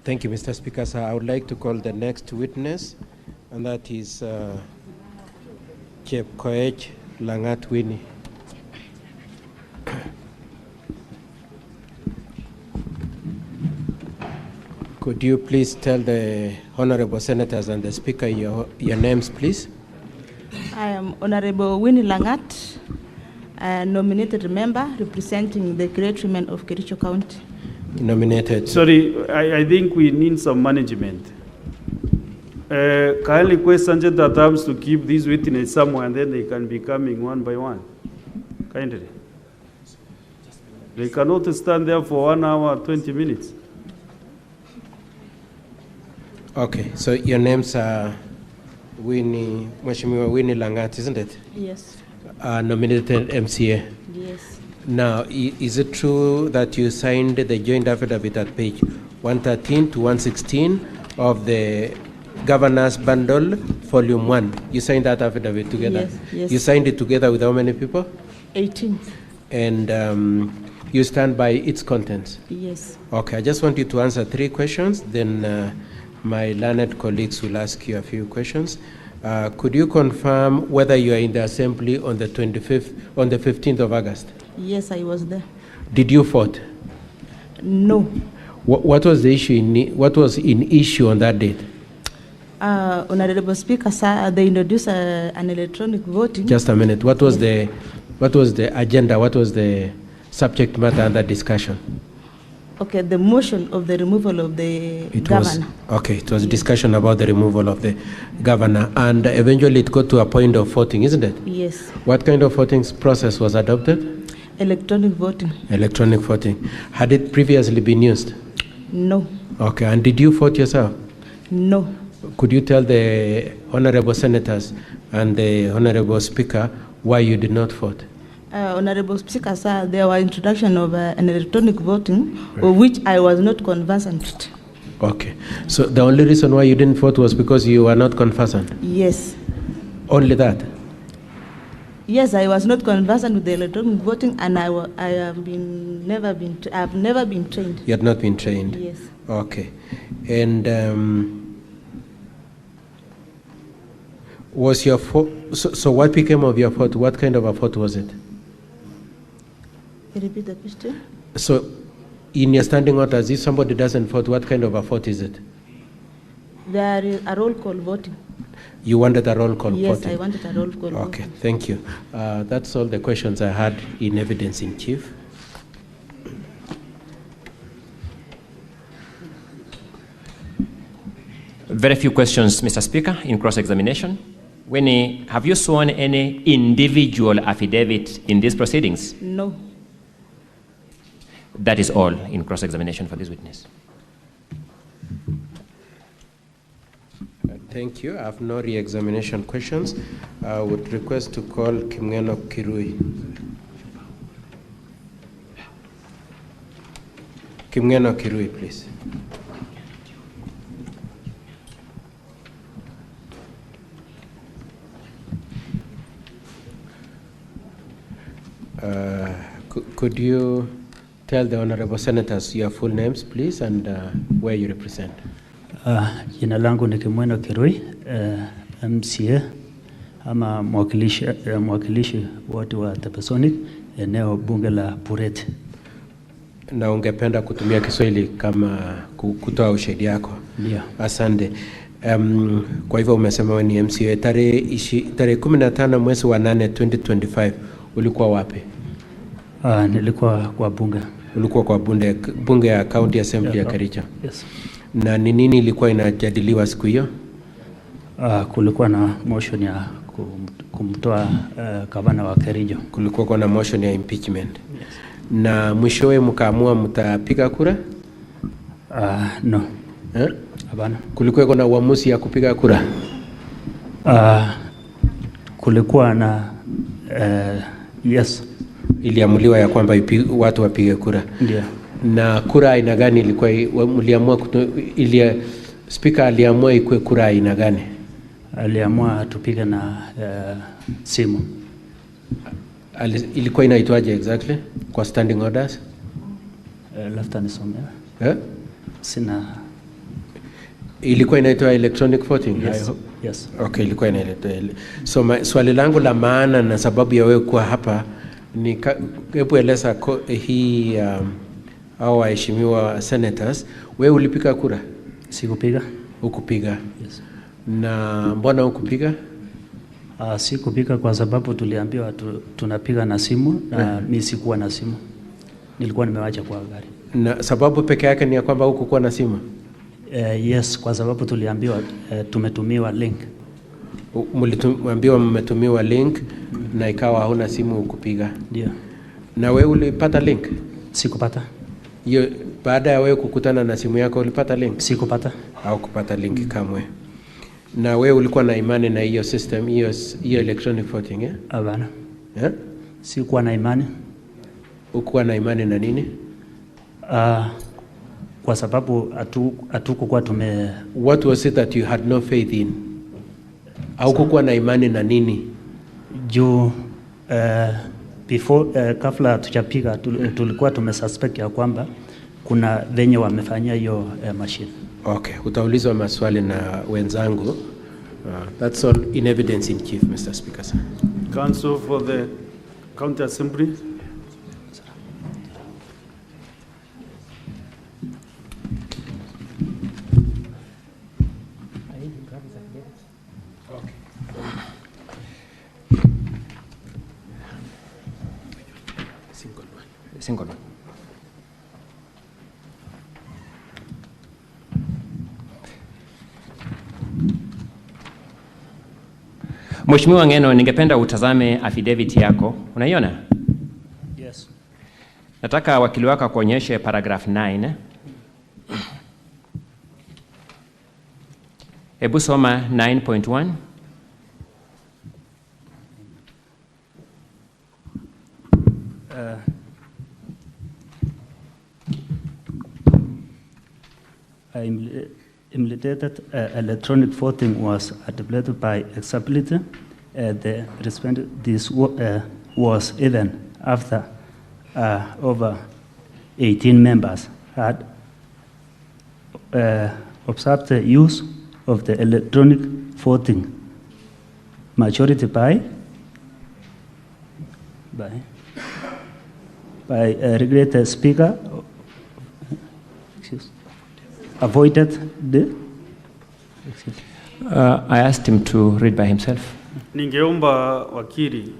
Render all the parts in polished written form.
Thank you, Mr. Speaker. Sir, I would like to call the next witness, and that is Chepkoech Langat Winnie. Could you please tell the honorable senators and the speaker your names, please? I am Honorable Winnie Langat, a nominated member representing the great women of Kericho County. Nominated. Sorry, I think we need some management. Kindly request Sanjay Tatams to keep these witnesses somewhere and then they can be coming one by one. Kindly. They cannot stand there for 1 hour, 20 minutes. Okay, so your names are Mheshimiwa Winnie Langat, isn't it? Yes. Nominated MCA. Yes. Now, is it true that you signed the joint affidavit at page 113 to 116 of the Governor's Bundle, Volume 1? You signed that affidavit together? Yes, yes. You signed it together with how many people? 18. And you stand by its contents? Yes. Okay, I just want you to answer 3 questions, then my learned colleagues will ask you a few questions. Could you confirm whether you are in the assembly on the 15th of August? Yes, I was there. Did you vote? No. What was the issue? What was in issue on that date? Honorable Speaker, sir, they introduced an electronic voting. Just a minute. What was the agenda? What was the subject matter under discussion? Okay, the motion of the removal of the governor. It was discussion about the removal of the governor, and eventually it got to a point of voting, isn't it? Yes. What kind of voting process was adopted? Electronic voting. Electronic voting. Had it previously been used? No. Okay, and did you vote yourself? No. Could you tell the honorable senators and the honorable speaker why you did not vote? Honorable Speaker, sir, there was introduction of an electronic voting, of which I was not conversant with. Okay, so the only reason why you didn't vote was because you were not conversant? Yes. Only that? Yes, I was not conversant with the electronic voting, and I have never been trained. You had not been trained? Yes. Okay, and was your vote? So what became of your vote? What kind of a vote was it? Repeat the question. So, in your standing orders, if somebody doesn't vote, what kind of a vote is it? There is a roll call voting. You wanted a roll call voting? Yes, I wanted a roll call voting. Okay, thank you. That's all the questions I had in evidence in chief. Very few questions, Mr. Speaker, in cross-examination. Winnie, have you sworn any individual affidavit in these proceedings? No. That is all in cross-examination for this witness. Thank you. I have no re-examination questions. I would request to call Kimo Kirui. Kimo Kirui, please. Could you tell the honorable senators your full names, please, and where you represent? Jina langu ni Kimo Kirui, MCA ama mwakilishi wote wa Tapasonic, eneo bunge la Pureti. Na ungependa kutumia Kiswahili kama kutoa ushahidi yako? Ndio. Asante. Kwa hivyo umesema wewe ni MCA. Tarehe 15 mwezi wa 8 2025 ulikuwa wapi? Nilikuwa kwa bunge. Ulikuwa kwa bunge ya County Assembly ya Kericho? Yes. Na ni nini ilikuwa inajadiliwa siku hiyo? Kulikuwa na motion ya kumtoa gavana wa Kericho. Kulikuwa na motion ya impeachment. Yes. Na mwishowe mkaamua mtapiga kura? No. Hapana. Kulikuwa na uamuzi ya kupiga kura? Kulikuwa na yes. Iliamuliwa ya kwamba watu wapige kura. Ndio. Na kura aina gani ilikuwa mliamua? Speaker aliamua ikue kura aina gani? Aliamua tupige na simu. Ilikuwa inaitwaje exactly kwa standing orders? Left nisomea. Eh? Sina Ilikuwa inaitwa electronic voting? Yes. Yes. Okay, ilikuwa inaitwa. So swali langu la maana na sababu ya wewe kuwa hapa ni hebu eleza hii au waheshimiwa senators, wewe ulipiga kura? Sikupiga. Ukupiga? Yes. Na mbona ukupiga? Sikupiga kwa sababu tuliambiwa tunapiga na simu na mimi sikuwa na simu. Nilikuwa nimewacha kwa gari. Na sababu peke yake ni ya kwamba hukukuwa na simu? Yes, kwa sababu tuliambiwa tumetumiwa link. Mliambiwa mmetumiwa link na ikawa hauna simu ukupiga? Ndio. Na wewe ulipata link? Sikupata. Hiyo baada ya wewe kukutana na simu yako ulipata link? Sikupata. Au kupata link kamwe. Na wewe ulikuwa na imani na hiyo system, hiyo electronic voting, eh? Hapana. Eh? Sikuwa na imani. Ukuwa na imani na nini? Kwa sababu hatukuwa tume... What was it that you had no faith in? Au kukuwa na imani na nini? Juu before kabla tuchapiga tulikuwa tumesuspect ya kwamba kuna venye wamefanyia hiyo machine. Okay, utaulizwa maswali na wenzangu. That's all in evidence in chief, Mr. Speaker. Sir. Council for the County Assembly. Single one. Mheshimiwa Ngeno, ningependa utazame affidavit yako. Unaiona? Yes. Nataka wakili wako kuonyeshe paragraph 9. Hebu soma 9.1. Implemented electronic voting was adopted by acceptability. The respondent this was even after over 18 members had observed the use of the electronic voting. Majority by regulated speaker avoided the... I asked him to read by himself. Ningeomba wakili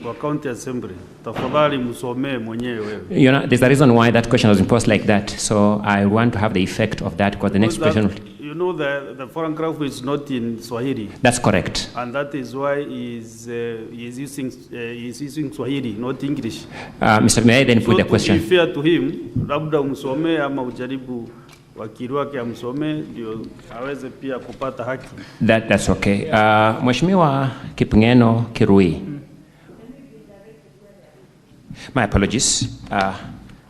wa County Assembly, tafadhali msomee mwenyewe wewe. You know, there's a reason why that question was imposed like that. So I want to have the effect of that because the next question... You know, the foreign graph is not in Swahili. That's correct. And that is why he's using Swahili, not English. Mr. May I then put the question? To be fair to him, labda umsomee ama ujaribu wakili wake amsomee ndio aweze pia kupata haki. That's okay. Mheshimiwa Kimo Kirui. My apologies.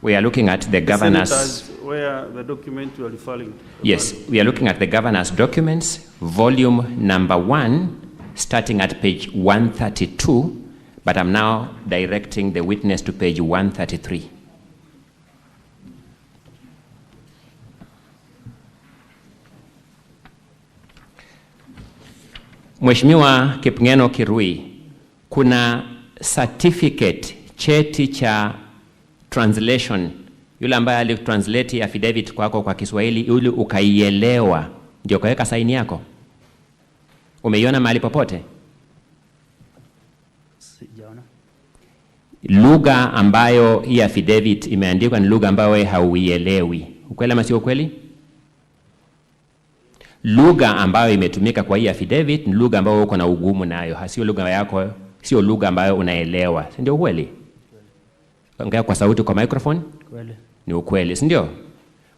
We are looking at the governor's... Senators, where the document you are referring to. Yes, we are looking at the governor's documents, volume number 1, starting at page 132, but I'm now directing the witness to page 133. Mheshimiwa Kimo Kirui, kuna certificate, cheti cha translation, yule ambaye alitranslate affidavit kwako kwa Kiswahili ili ukaielewa ndio kaweka saini yako? Umeiona mahali popote? Sijaona. Lugha ambayo hii affidavit imeandikwa ni lugha ambayo wewe hauielewi. Ukweli ama sio ukweli? Lugha ambayo imetumika kwa hii affidavit ni lugha ambayo uko na ugumu nayo, sio lugha yako, sio lugha ambayo unaelewa. Si ndio ukweli? Ongea kwa sauti kwa microphone. Kweli. Ni ukweli, si ndio?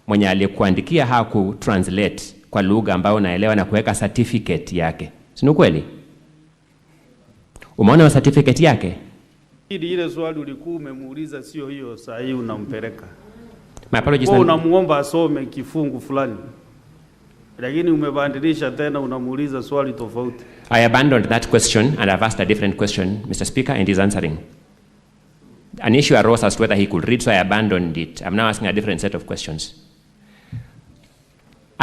Mwenye aliyekuandikia haku translate kwa lugha ambayo unaelewa na kuweka certificate yake. Si ukweli? Umeona certificate yake? Ile swali ulikuwa umemuuliza sio hiyo, saa hii unampeleka. My apologies. Unamuomba asome kifungu fulani. Lakini umebadilisha tena unamuuliza swali tofauti. I abandoned that question and I've asked a different question, Mr. Speaker, and he's answering. An issue arose as to whether he could read, so I abandoned it. I'm now asking a different set of questions.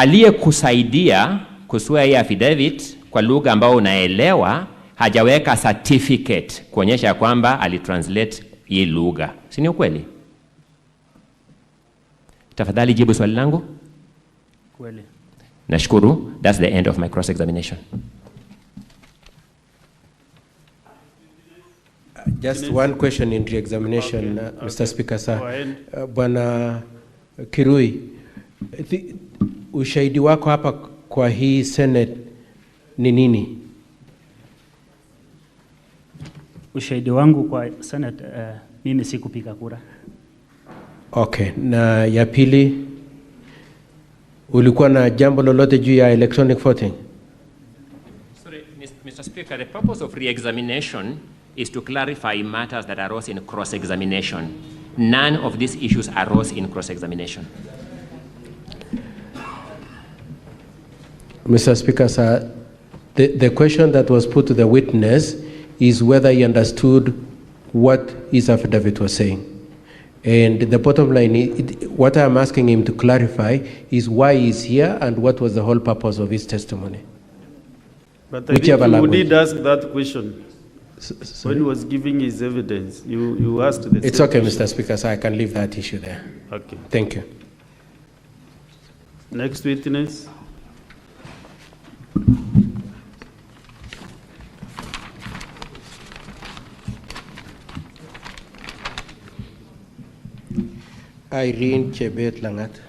aliyekusaidia kusua hii affidavit kwa lugha ambao unaelewa hajaweka certificate kuonyesha kwamba alitranslate hii lugha. Si ni ukweli? Tafadhali jibu swali langu. Kweli. Nashukuru. That's the end of my cross examination. Just one question in re-examination, Mr. Speaker, sir. Bwana Kirui, ushahidi wako hapa kwa hii Senate ni nini? Ushahidi wangu kwa Senate, mimi sikupiga kura. Okay, na ya pili, ulikuwa na jambo lolote juu ya electronic voting? Sorry, Mr. Speaker, the purpose of re-examination is to clarify matters that arose in cross-examination. None of these issues arose in cross-examination. Mr. Speaker, sir, the question that was put to the witness is whether he understood what his affidavit was saying. And the bottom line, what I'm asking him to clarify is why he's here and what was the whole purpose of his testimony. But I think you did ask that question. When he was giving his evidence, you asked the It's okay, question. Mr. Speaker, so I can leave that issue there. Okay. Thank you. Next witness. Irene Lat.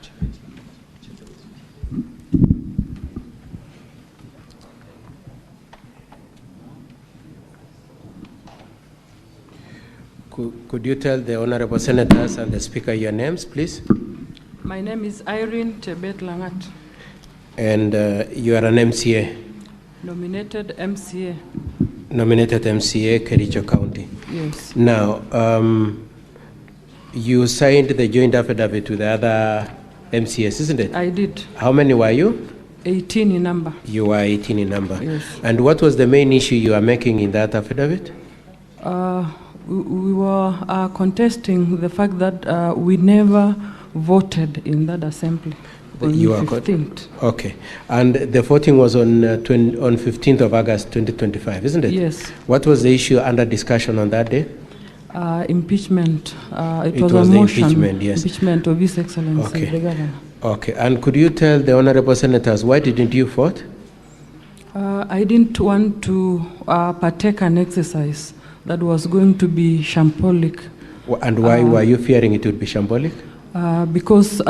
Could you tell the honorable senators and the speaker your names, please? My name is Irene Lat. And you are an MCA? Nominated MCA. Nominated MCA, Kericho County. Yes. Now, you signed the joint affidavit with the other MCAs, isn't it? I did. How many were you? 18 in number. You were 18 in number. Yes. And what was the main issue you are making in that affidavit? We were contesting the fact that we never voted in that assembly on the 15th. Okay. And the voting was on 15th of August 2025, isn't it? Yes. What was the issue under discussion on that day? Impeachment. It was a motion. Impeachment, yes. Impeachment of His Excellency, Okay. the Governor. Okay. And could you tell the honorable senators why didn't you vote? I didn't want to partake an exercise that was going to be shambolic. And why were you fearing it would be shambolic? Because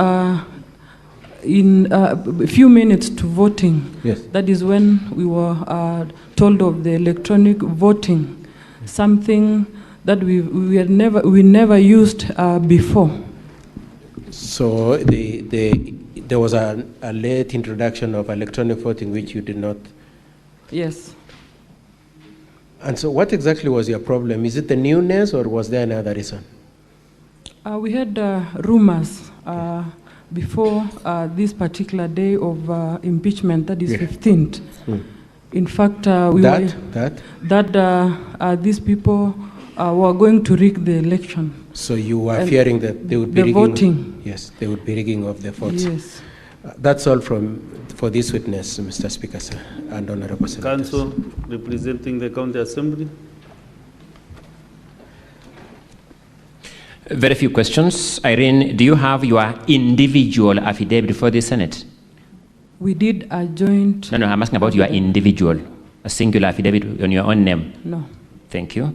in a few minutes to voting, yes, that is when we were told of the electronic voting, something that we never used before. So there was a late introduction of electronic voting which you did not. Yes. And so what exactly was your problem? Is it the newness or was there another reason? We had rumors before this particular day of impeachment, that is 15th. In fact, these people were going to rig the election. So you were fearing that they would be rigging voting. Yes, they would be rigging of the votes. Yes. That's all for this witness, Mr. Speaker, sir, and honorable senators. Council representing the County Assembly. Very few questions. Irene, do you have your individual affidavit for the Senate? We did a joint... No, I'm asking about your individual, a singular affidavit on your own name. No. Thank you.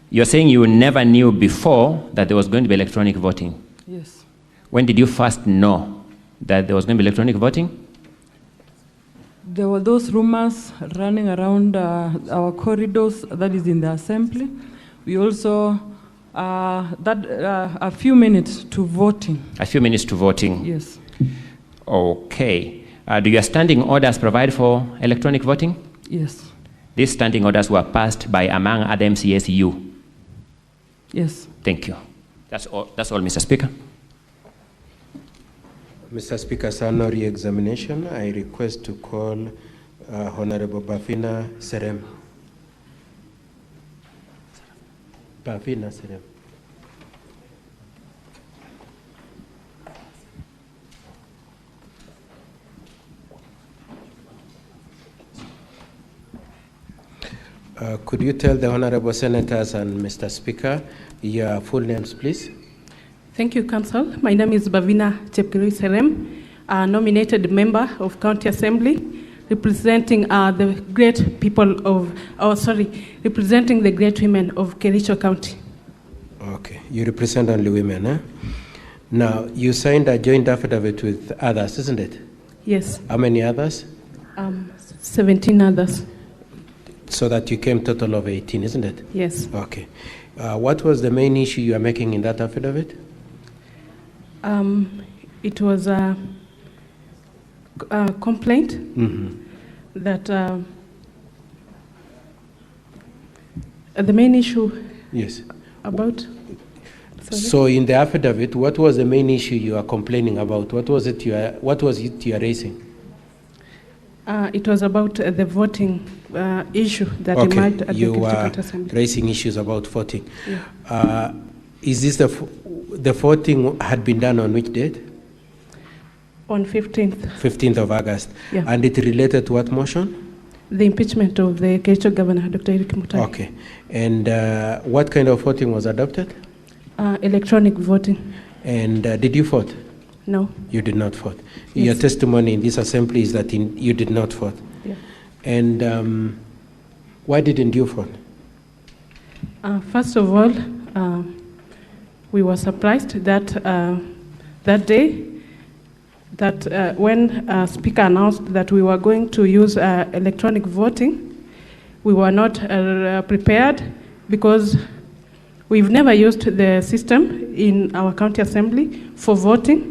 You're saying you never knew before that there was going to be electronic voting? Yes. When did you first know that there was going to be electronic voting? There were those rumors running around our corridors, that is in the assembly. We also, a few minutes to voting. A few minutes to voting? Yes. Okay. Do your standing orders provide for electronic voting? Yes. These standing orders were passed by, among other MCAs, you? Yes. Thank you. That's all, Mr. Speaker. Mr. Speaker, sir, no re-examination. I request to call Honorable Bafina Serem. Bafina Serem. Could you tell the honorable senators and Mr. Speaker your full names, please? Thank you, Council. My name is Bafina Serem, a nominated member of County Assembly, representing the great people of, representing the great women of Kericho County. Okay, you represent only women, eh? Now, you signed a joint affidavit with others, isn't it? Yes. How many others? 17 others. So that you came total of 18, isn't it? Yes. Okay. What was the main issue you are making in that affidavit? It was a complaint that the main issue. Yes. About. Sorry? So in the affidavit, what was the main issue you are complaining about? What was it you are raising? It was about the voting issue that emerged at you the were Assembly. Raising issues about voting. Yeah. Is this the voting had been done on which date? On 15th. 15th of August. Yeah. And it related to what motion? The impeachment of the Kericho Governor, Dr. Erick Mutai. Okay. And what kind of voting was adopted? Electronic voting. And did you vote? No. You did not vote. Yes. Your testimony in this assembly is that you did not vote. Yeah. And why didn't you vote? First of all, we were surprised that that day, that when Speaker announced that we were going to use electronic voting, we were not prepared because we've never used the system in our county assembly for voting.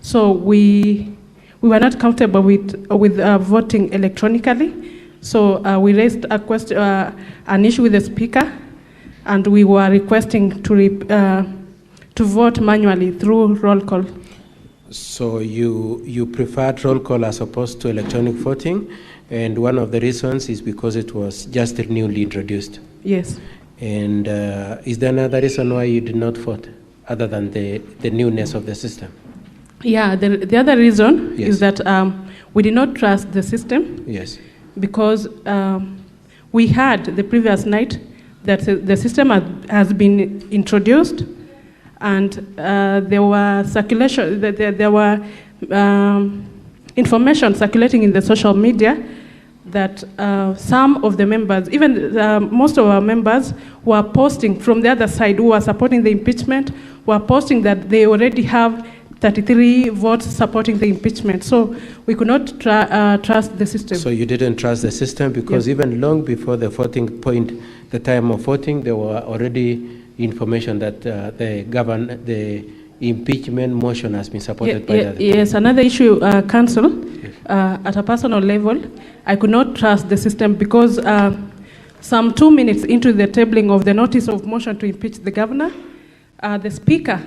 So we were not comfortable with voting electronically. So we raised a question, an issue with the Speaker, and we were requesting to vote manually through roll call. So you preferred roll call as opposed to electronic voting, and one of the reasons is because it was just newly introduced. Yes. And is there another reason why you did not vote, other than the newness of the system? Yeah, the other reason Yes. is that we did not trust the system. Yes. Because we heard the previous night that the system has been introduced, and there were circulation. There were information circulating in the social media that some of the members, even most of our members, were posting from the other side, who were supporting the impeachment, were posting that they already have 33 votes supporting the impeachment. So we could not trust the system. So you didn't trust the system because even long before the voting point, the time of voting, there were already information that the impeachment motion has been supported by the other. Yes, another issue, Council, at a personal level, I could not trust the system because some 2 minutes into the tabling of the notice of motion to impeach the governor, the Speaker,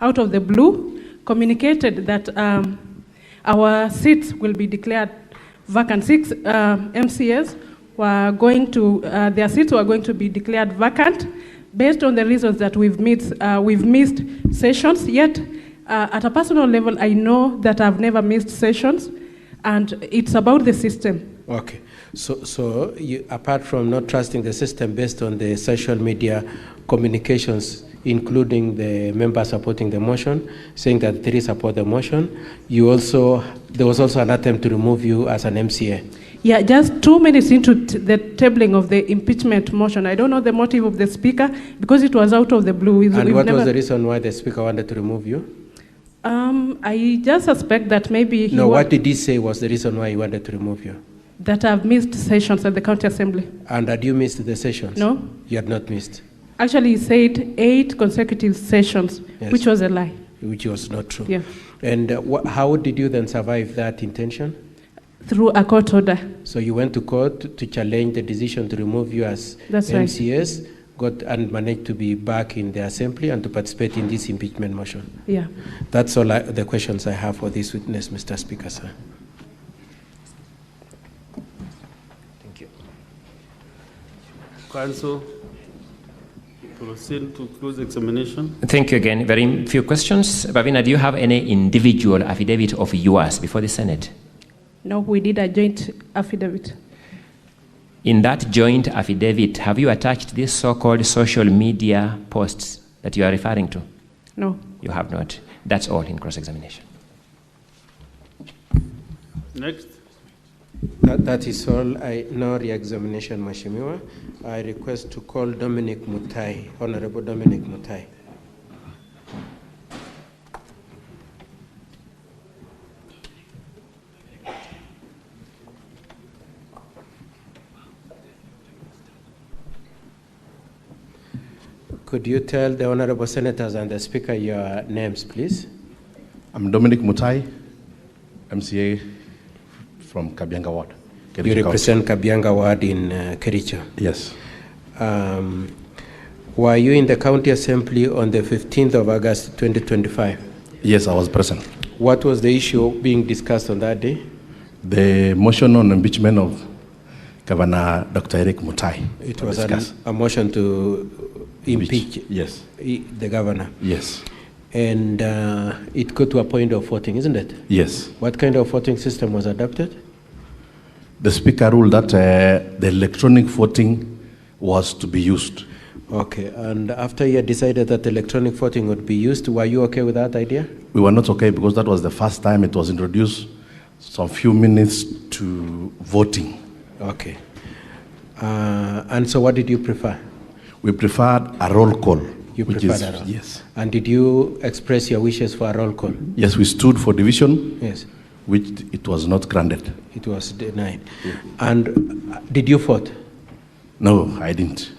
out of the blue, communicated that our seats will be declared vacant. 6 MCAs were going to, their seats were going to be declared vacant based on the reasons that we've missed sessions. Yet, at a personal level, I know that I've never missed sessions, and it's about the system. Okay. So you, apart from not trusting the system based on the social media communications, including the members supporting the motion, saying that they support the motion, there was also an attempt to remove you as an MCA. Yeah, just 2 minutes into the tabling of the impeachment motion. I don't know the motive of the Speaker because it was out of the blue. And what was the reason why the Speaker wanted to remove you? I just suspect that maybe he what did he say was the reason why he wanted to remove you? That I've missed sessions at the County Assembly. And had you missed the sessions? No. You had not missed? Actually, he said 8 consecutive sessions, yes, which was a lie. Which was not true. Yeah. And how did you then survive that intention? Through a court order. So you went to court to challenge the decision to remove you as MCS, right, got and managed to be back in the Assembly and to participate in this impeachment motion. Yeah. That's all the questions I have for this witness, Mr. Speaker, sir. Thank you. Council, proceed to close examination. Thank you again. Very few questions. Bafina, do you have any individual affidavit of yours before the Senate? No, we did a joint affidavit. In that joint affidavit, have you attached these so-called social media posts that you are referring to? No. You have not. That's all in cross-examination. Next. That is all. No re-examination, Mheshimiwa. I request to call Dominic Mutai, Honorable Dominic Mutai. Could you tell the honorable senators and the speaker your names, please? I'm Dominic Mutai, MCA from Kabianga Ward. You represent Kabianga Ward in Kericho. Yes. Were you in the county assembly on the 15th of August 2025? Yes, I was present. What was the issue being discussed on that day? The motion on impeachment of Governor Dr. Erick Mutai. It was a motion to impeach yes. The governor. Yes. And it got to a point of voting, isn't it? Yes. What kind of voting system was adopted? The speaker ruled that the electronic voting was to be used. Okay, and after you had decided that electronic voting would be used, were you okay with that idea? We were not okay because that was the first time it was introduced, some few minutes to voting. Okay. And so what did you prefer? We preferred a roll call. You preferred a roll? Yes. And did you express your wishes for a roll call? Yes, we stood for division. Yes. Which it was not granted. It was denied. Yeah. And did you vote? No, I didn't.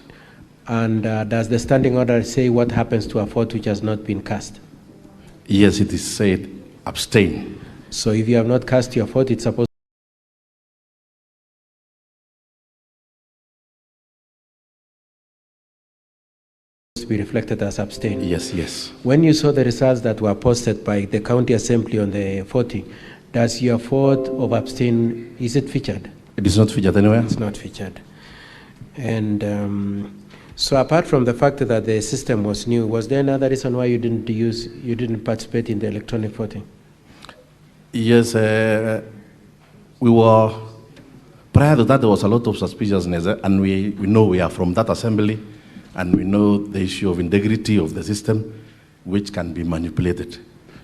And does the standing order say what happens to a vote which has not been cast? Yes, it is said abstain. So if you have not cast your vote, it's supposed to be reflected as abstain. Yes, yes. When you saw the results that were posted by the county assembly on the voting, does your vote of abstain, is it featured? It is not featured anywhere? It's not featured. And so apart from the fact that the system was new, was there another reason why you didn't participate in the electronic voting? Yes, we were, prior to that there was a lot of suspiciousness, and we know we are from that assembly, and we know the issue of integrity of the system, which can be manipulated.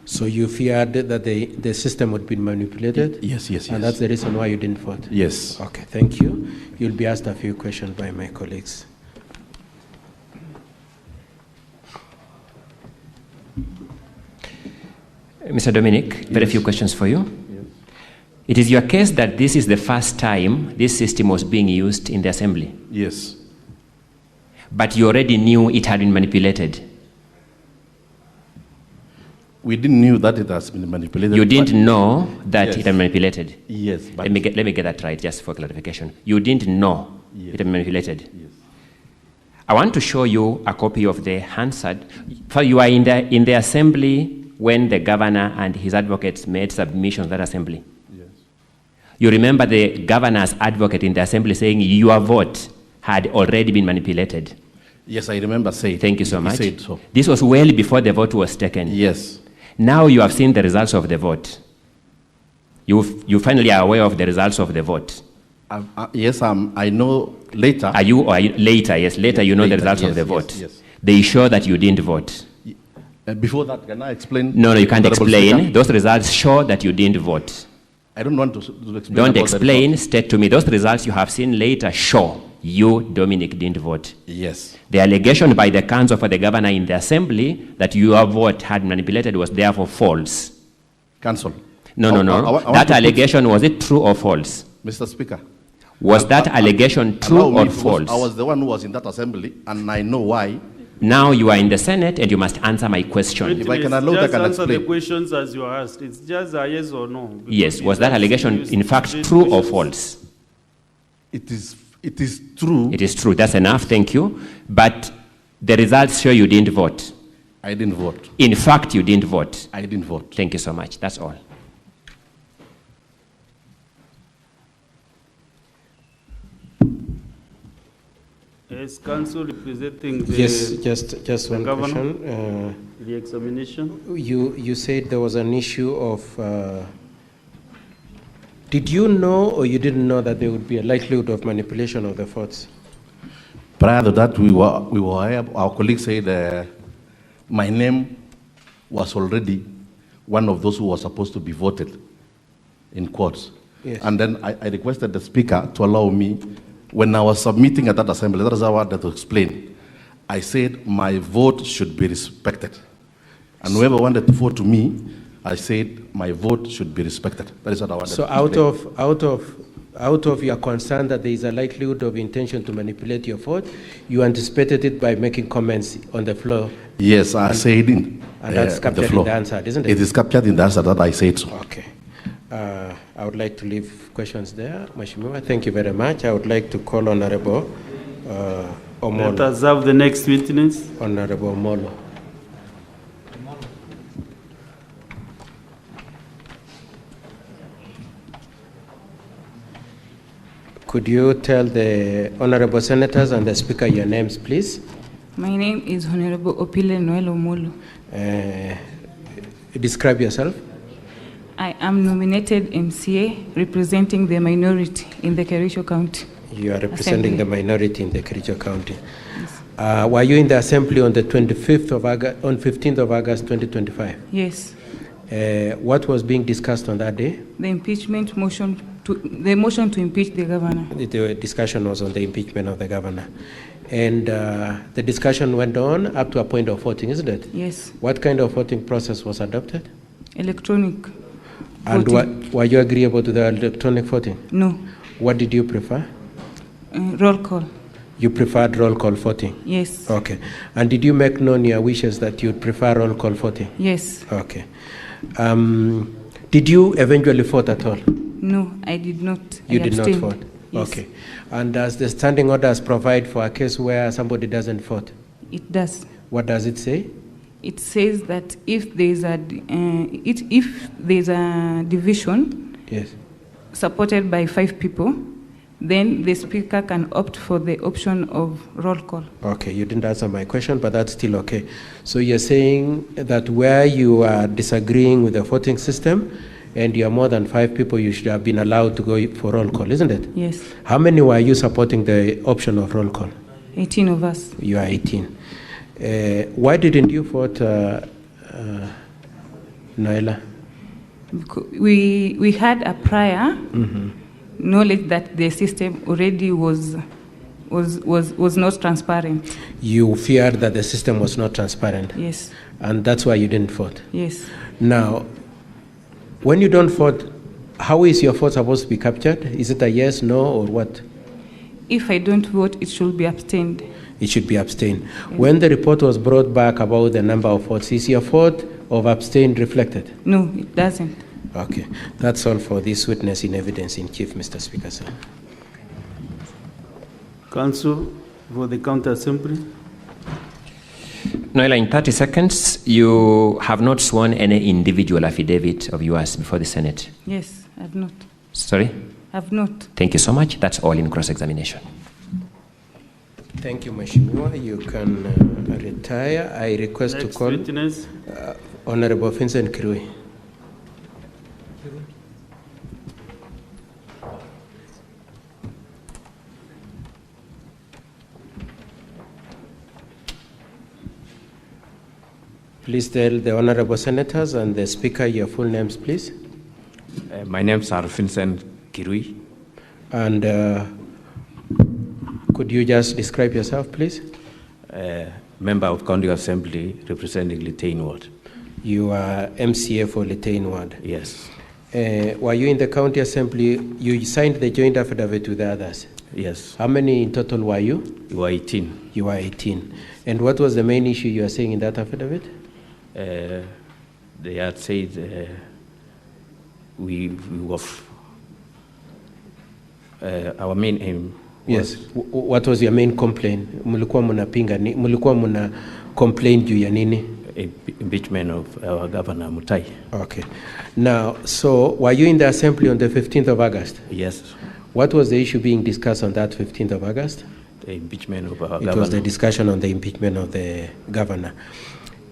So you feared that the system would be manipulated? Yes, yes, yes. And that's the reason why you didn't vote? Yes. Okay, thank you. You'll be asked a few questions by my colleagues. Mr. Dominic, very few questions for you. Yes. It is your case that this is the first time this system was being used in the assembly? Yes. But you already knew it had been manipulated? We didn't know that it has been manipulated. You didn't know that it had been manipulated? Yes. Let me get that right, just for clarification. You didn't know it had been manipulated? Yes. I want to show you a copy of the Hansard. You are in the assembly when the governor and his advocates made submissions to that assembly. Yes. You remember the governor's advocate in the assembly saying your vote had already been manipulated? Yes, I remember saying. Thank you so much. He said so. This was well before the vote was taken. Yes. Now you have seen the results of the vote. You finally are aware of the results of the vote. Yes, I know later. Later, yes, later you know later, the results yes, of the vote. Yes, yes. They show that you didn't vote. Before that, can I explain? No, you can't explain. Those results show that you didn't vote. I don't want to explain. Don't explain, state to me. Those results you have seen later show you, Dominic, didn't vote. Yes. The allegation by the counsel for the governor in the assembly that your vote had manipulated was therefore false. Counsel. No. That allegation, was it true or false? Mr. Speaker. Was that allegation true or false? I was the one who was in that assembly, and I know why. Now you are in the Senate, and you must answer my question. If I can allow, I can answer explain. the questions as you are asked. It's just a yes or no. Yes. Was that allegation in fact true or false? It is true. It is true. That's enough. Thank you. But the results show you didn't vote. I didn't vote. In fact, you didn't vote. I didn't vote. Thank you so much. That's all. As counsel representing the yes, just one governor, question. The examination. You said there was an issue of Did you know or you didn't know that there would be a likelihood of manipulation of the votes? Prior to that, our colleague said my name was already one of those who was supposed to be voted in quotes. Yes. And then I requested the speaker to allow me, when I was submitting at that assembly, that is how I wanted to explain. I said my vote should be respected. And whoever wanted to vote to me, I said my vote should be respected. That is what I wanted so to explain. out of your concern that there is a likelihood of intention to manipulate your vote, you anticipated it by making comments on the floor. Yes, I said in and that's captured in the answer, isn't it? It is captured in the answer that I said so. Okay. I would like to leave questions there. Mheshimiwa, thank you very much. I would like to call Honorable Omolo. Let us have the next witness. Honorable Omolo. Could you tell the honorable senators and the speaker your names, please? My name is Honorable Opil Noel Omolo. Describe yourself. I am nominated MCA representing the minority in the Kericho County. You are representing the minority in the Kericho County. Yes. Were you in the assembly on the 25th of August, on 15th of August 2025? Yes. What was being discussed on that day? The impeachment motion, the motion to impeach the governor. The discussion was on the impeachment of the governor. And the discussion went on up to a point of voting, isn't it? Yes. What kind of voting process was adopted? Electronic. And were you agreeable to the electronic voting? No. What did you prefer? Roll call. You preferred roll call voting? Yes. Okay. And did you make known your wishes that you'd prefer roll call voting? Yes. Okay. Did you eventually vote at all? No, I did not. You did not vote? Yes. Okay. And does the standing orders provide for a case where somebody doesn't vote? It does. What does it say? It says that if there is a division, yes, supported by 5 people, then the speaker can opt for the option of roll call. Okay, you didn't answer my question, but that's still okay. So you're saying that where you are disagreeing with the voting system and you are more than 5 people, you should have been allowed to go for roll call, isn't it? Yes. How many were you supporting the option of roll call? 18 of us. You are 18. Why didn't you vote, Naila? We had a prior knowledge that the system already was not transparent. You feared that the system was not transparent? Yes. And that's why you didn't vote? Yes. Now, when you don't vote, how is your vote supposed to be captured? Is it a yes, no, or what? If I don't vote, it should be abstained. It should be abstained. Yes. When the report was brought back about the number of votes, is your vote of abstained reflected? No, it doesn't. Okay. That's all for this witness in evidence in chief, Mr. Speaker, sir. Counsel for the counter assembly. Noela, in 30 seconds, you have not sworn any individual affidavit of yours before the Senate. Yes, I have not. Sorry? I have not. Thank you so much. That's all in cross-examination. Thank you, Mheshimiwa. You can retire. I request Next to call witness. Honorable Vincent Kirui. Please tell the honorable senators and the speaker your full names, please. My names are Vincent Kirui. And could you just describe yourself, please? Member of County Assembly representing Litein Ward. You are MCA for Litein Ward? Yes. Were you in the County Assembly? You signed the joint affidavit with the others? Yes. How many in total were you? You were 18. You were 18. And what was the main issue you are saying in that affidavit? They had said we were our main aim. Yes. What was your main complaint? Mulikuwa muna complain juu ya nini? Impeachment of our Governor Mutai. Okay. Now, so were you in the assembly on the 15th of August? Yes. What was the issue being discussed on that 15th of August? The impeachment of our governor. It was the discussion on the impeachment of the governor.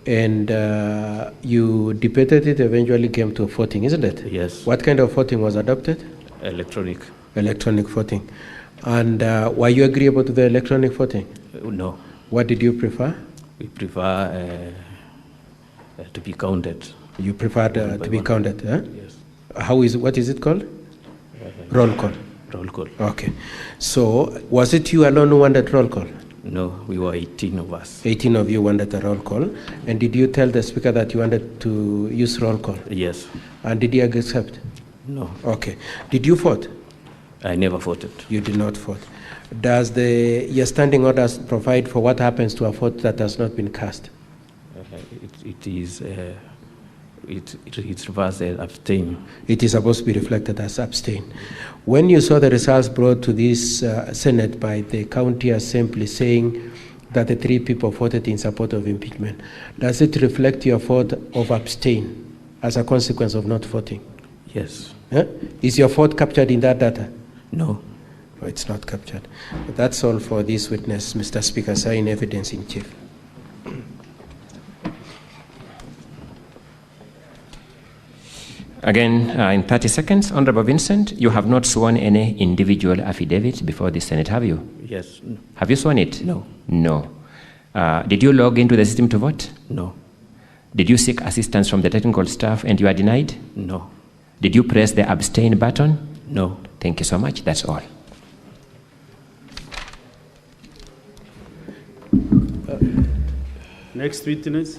And you debated it, eventually came to voting, isn't it? Yes. What kind of voting was adopted? Electronic. Electronic voting. And were you agreeable to the electronic voting? No. What did you prefer? We prefer to be counted. You preferred to be counted, huh? Yes. What is it called? Roll call. Roll call. Okay. So was it you alone who wanted roll call? No, we were 18 of us. 18 of you wanted a roll call. And did you tell the speaker that you wanted to use roll call? Yes. And did he accept? No. Okay. Did you vote? I never voted. You did not vote. Does your standing orders provide for what happens to a vote that has not been cast? It's reversed as abstain. It is supposed to be reflected as abstain. When you saw the results brought to this Senate by the county assembly saying that the 3 people voted in support of impeachment, does it reflect your vote of abstain as a consequence of not voting? Yes. Huh? Is your vote captured in that data? No. No, it's not captured. But that's all for this witness, Mr. Speaker. Sign evidence in chief. Again, in 30 seconds, Honorable Vincent, you have not sworn any individual affidavit before the Senate, have you? Yes. Have you sworn it? No. No. Did you log into the system to vote? No. Did you seek assistance from the technical staff and you are denied? No. Did you press the abstain button? No. Thank you so much. That's all. Next witness.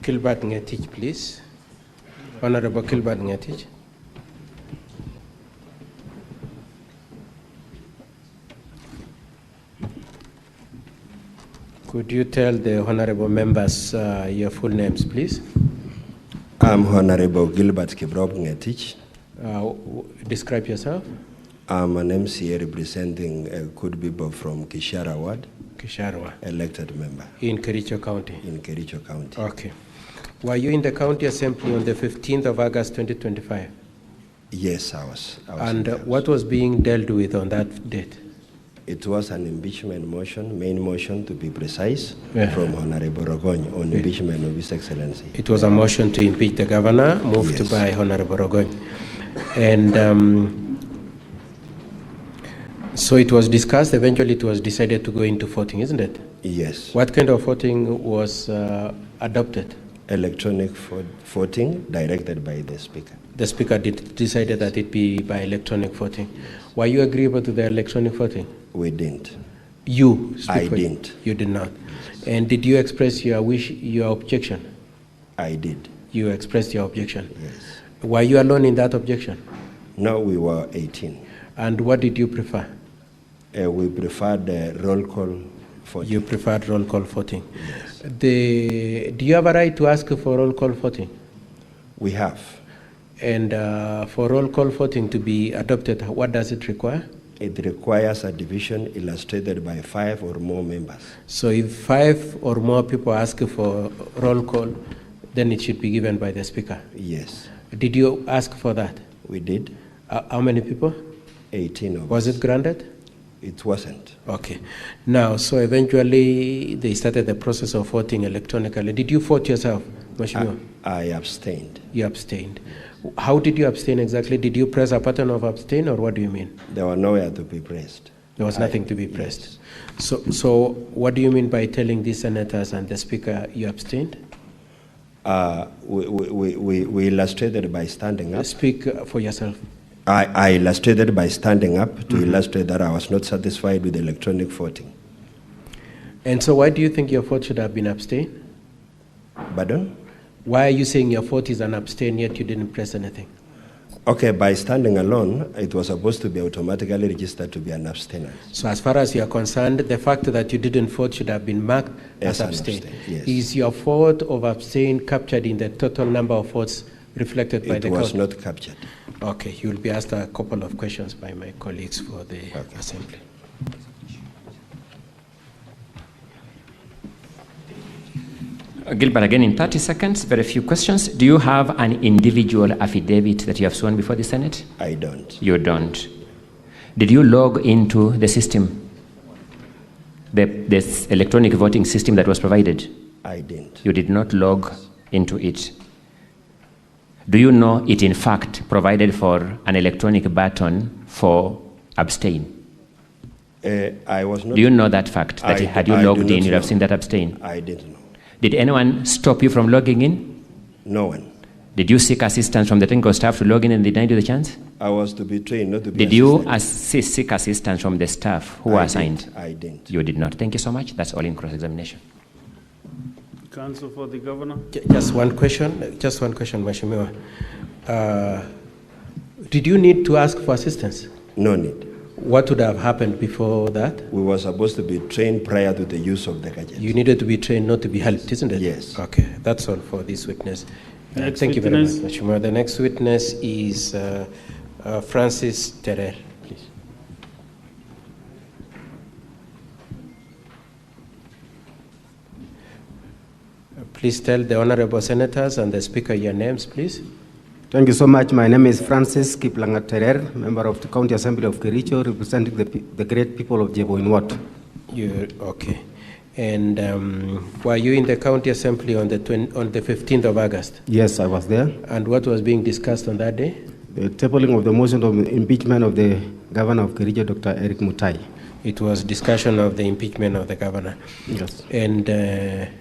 Gilbert Ngetich, please. Honorable Gilbert Ngetich. Could you tell the honorable members your full names, please? I'm Honorable Gilbert Ngetich. Describe yourself. I'm an MCA representing Kudbibo from Kishara Ward. Kishara. Elected member. In Kericho County. In Kericho County. Okay. Were you in the county assembly on the 15th of August 2025? Yes, I was. And what was being dealt with on that date? It was an impeachment motion, main motion to be precise, from Honorable Rogony on impeachment of His Excellency. It was a motion to impeach the governor, moved by Honorable Rogony. And so it was discussed, eventually it was decided to go into voting, isn't it? Yes. What kind of voting was adopted? Electronic voting directed by the Speaker. The Speaker decided that it be by electronic voting. Were you agreeable to the electronic voting? We didn't. You? I didn't. You did not. And did you express your objection? I did. You expressed your objection? Yes. Were you alone in that objection? No, we were 18. And what did you prefer? We preferred the roll call voting. You preferred roll call voting? Yes. Do you have a right to ask for roll call voting? We have. And for roll call voting to be adopted, what does it require? It requires a division illustrated by 5 or more members. So if 5 or more people ask for roll call, then it should be given by the Speaker? Yes. Did you ask for that? We did. How many people? 18 of us. Was it granted? It wasn't. Okay. Now, so eventually they started the process of voting electronically. Did you vote yourself, Mheshimiwa? I abstained. You abstained. How did you abstain exactly? Did you press a button of abstain, or what do you mean? There were nowhere to be pressed. There was nothing to be pressed. Yes. So what do you mean by telling these senators and the Speaker you abstained? We illustrated by standing up. Speak for yourself. I illustrated by standing up to illustrate that I was not satisfied with electronic voting. And so why do you think your vote should have been abstain? Pardon? Why are you saying your vote is an abstain yet you didn't press anything? Okay, by standing alone, it was supposed to be automatically registered to be an abstainer. So as far as you are concerned, the fact that you didn't vote should have been marked as abstain. Yes. Is your vote of abstain captured in the total number of votes reflected by the count? It was not captured. Okay, you will be asked a couple of questions by my colleagues for the assembly. Gilbert, again in 30 seconds, very few questions. Do you have an individual affidavit that you have sworn before the Senate? I don't. You don't. Did you log into the system, this electronic voting system that was provided? I didn't. You did not log into it. Do you know it in fact provided for an electronic button for abstain? I was not. Do you know that fact? That had you logged in, you'd have seen that abstain? I didn't know. Did anyone stop you from logging in? No one. Did you seek assistance from the technical staff to log in and they denied you the chance? I was to be trained, not to be Did you seek assistance from the staff who were assigned? I didn't. You did not. Thank you so much. That's all in cross-examination. Counsel for the governor. Just one question, Mheshimiwa. Did you need to ask for assistance? No need. What would have happened before that? We were supposed to be trained prior to the use of the gadget. You needed to be trained, not to be helped, isn't it? Yes. Okay, that's all for this witness. Witness. Thank you very much, Mheshimiwa. The next witness is Francis Terer, please. Please tell the honorable senators and the speaker your names, please. Thank you so much. My name is Francis Kiplanga Terer, member of the County Assembly of Kericho, representing the great people of Jeboinwat. Okay. And were you in the County Assembly on the 15th of August? Yes, I was there. And what was being discussed on that day? The tabling of the motion of impeachment of the governor of Kericho, Dr. Erick Mutai. It was discussion of the impeachment of the governor. Yes. And the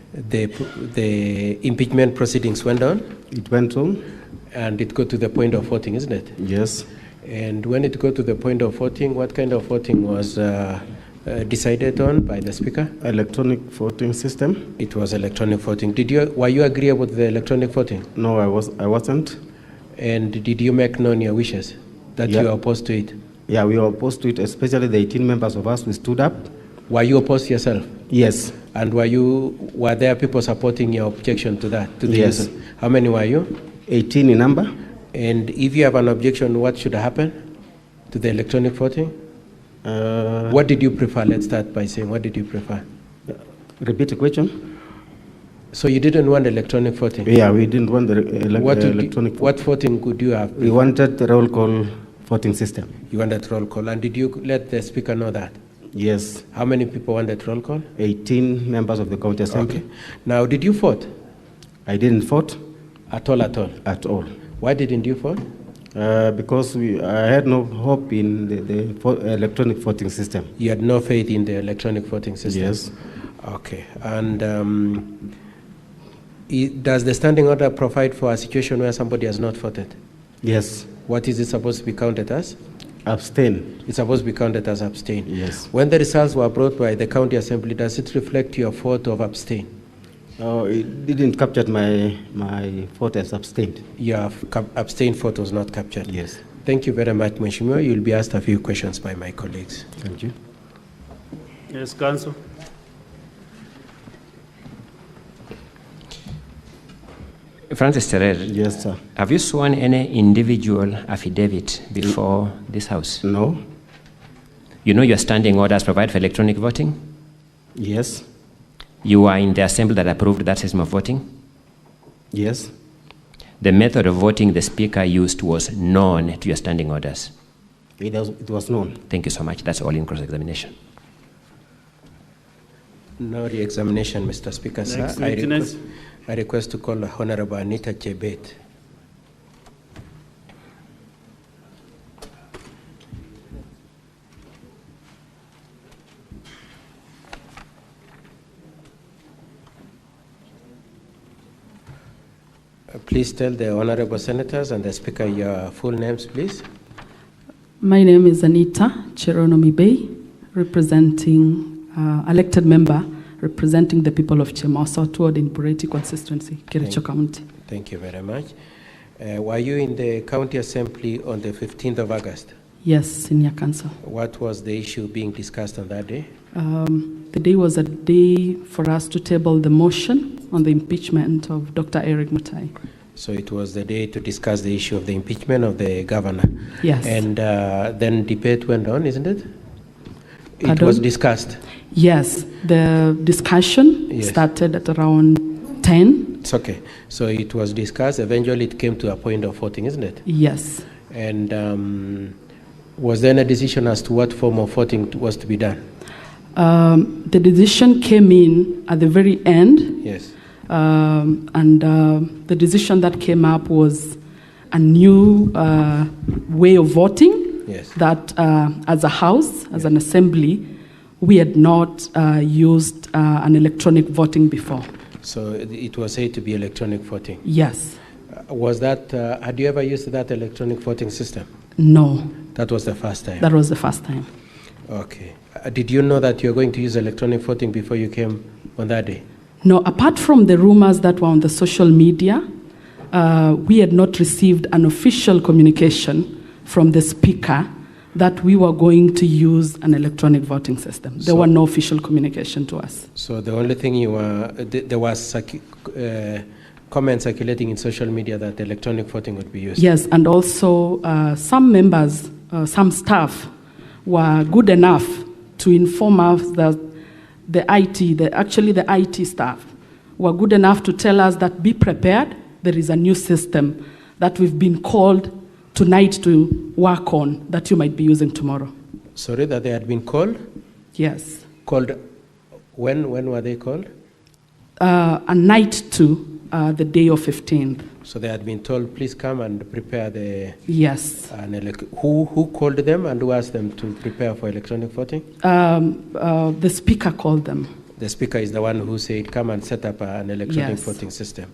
impeachment proceedings went on? It went on. And it got to the point of voting, isn't it? Yes. And when it got to the point of voting, what kind of voting was decided on by the speaker? Electronic voting system. It was electronic voting. Were you agreeable with the electronic voting? No, I wasn't. And did you make known your wishes that you are opposed to it? Yeah, we were opposed to it, especially the 18 members of us who stood up. Were you opposed yourself? Yes. And were there people supporting your objection to that? Yes. How many were you? 18 in number. And if you have an objection, what should happen to the electronic voting? What did you prefer? Let's start by saying, what did you prefer? Repeat the question. So you didn't want electronic voting? Yeah, we didn't want the electronic voting. What voting could you have preferred? We wanted the roll call voting system. You wanted roll call. And did you let the speaker know that? Yes. How many people wanted roll call? 18 members of the County Assembly. Okay. Now, did you vote? I didn't vote. At all? At all. Why didn't you vote? Because I had no hope in the electronic voting system. You had no faith in the electronic voting system? Yes. Okay. And does the standing order provide for a situation where somebody has not voted? Yes. What is it supposed to be counted as? Abstain. It's supposed to be counted as abstain. Yes. When the results were brought by the County Assembly, does it reflect your vote of abstain? Oh, it didn't capture my vote as abstained. Your abstained vote was not captured? Yes. Thank you very much, Mheshimiwa. You'll be asked a few questions by my colleagues. Thank you. Yes, Counsel. Francis Terer. Yes, sir. Have you sworn any individual affidavit before this House? No. You know your standing orders provide for electronic voting? Yes. You were in the assembly that approved that system of voting? Yes. The method of voting the speaker used was known to your standing orders? It was known. Thank you so much. That's all in cross-examination. No re-examination, Mr. Speaker. Next sir. I request to call Honorable Anita Jet. Please tell the honorable senators and the speaker your full names, please. My name is Anita Jet, representing elected member, representing the people of Chema Southward in Bureti constituency, Kericho County. Thank you very much. Were you in the County Assembly on the 15th of August? Yes, Senior Counsel. What was the issue being discussed on that day? The day was a day for us to table the motion on the impeachment of Dr. Erick Mutai. So it was the day to discuss the issue of the impeachment of the governor. Yes. And then debate went on, isn't it? It Pardon? was discussed. Yes, the discussion started at around 10. It's okay. So it was discussed. Eventually it came to a point of voting, isn't it? Yes. And was there a decision as to what form of voting was to be done? The decision came in at the very end. Yes. And the decision that came up was a new way of voting. Yes. That as a house, as an assembly, we had not used an electronic voting before. So it was said to be electronic voting? Yes. Was that, had you ever used that electronic voting system? No. That was the first time? That was the first time. Okay. Did you know that you were going to use electronic voting before you came on that day? No, apart from the rumors that were on the social media, we had not received an official communication from the speaker that we were going to use an electronic voting system. There were no official communication to us. So the only thing you were, there was comments circulating in social media that electronic voting would be used. Yes, and also some members, some staff were good enough to inform us that the IT staff were good enough to tell us that be prepared, there is a new system that we've been called tonight to work on that you might be using tomorrow. Sorry, that they had been called? Yes. Called, when were they called? A night to the day of 15th. So they had been told, please come and prepare the... Yes. Who called them and who asked them to prepare for electronic voting? The speaker called them. The speaker is the one who said, come and set up an electronic voting system.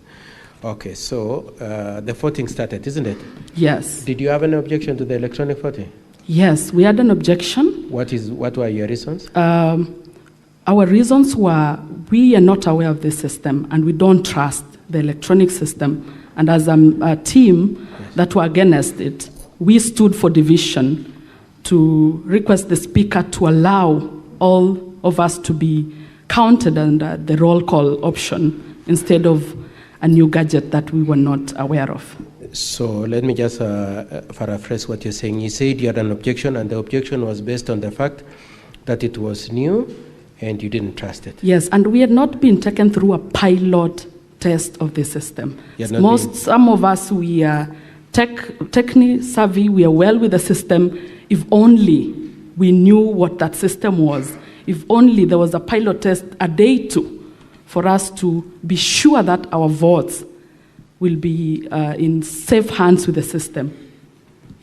Okay, so the voting started, isn't it? Yes. Did you have an objection to the electronic voting? Yes, we had an objection. What were your reasons? Our reasons were we are not aware of this system and we don't trust the electronic system. And as a team that were against it, we stood for division to request the speaker to allow all of us to be counted under the roll call option instead of a new gadget that we were not aware of. So let me just paraphrase what you're saying. You said you had an objection, and the objection was based on the fact that it was new and you didn't trust it. Yes, and we had not been taken through a pilot test of the system. Some of us, we are technically savvy, we are well with the system. If only we knew what that system was, if only there was a pilot test a day to, for us to be sure that our votes will be in safe hands with the system.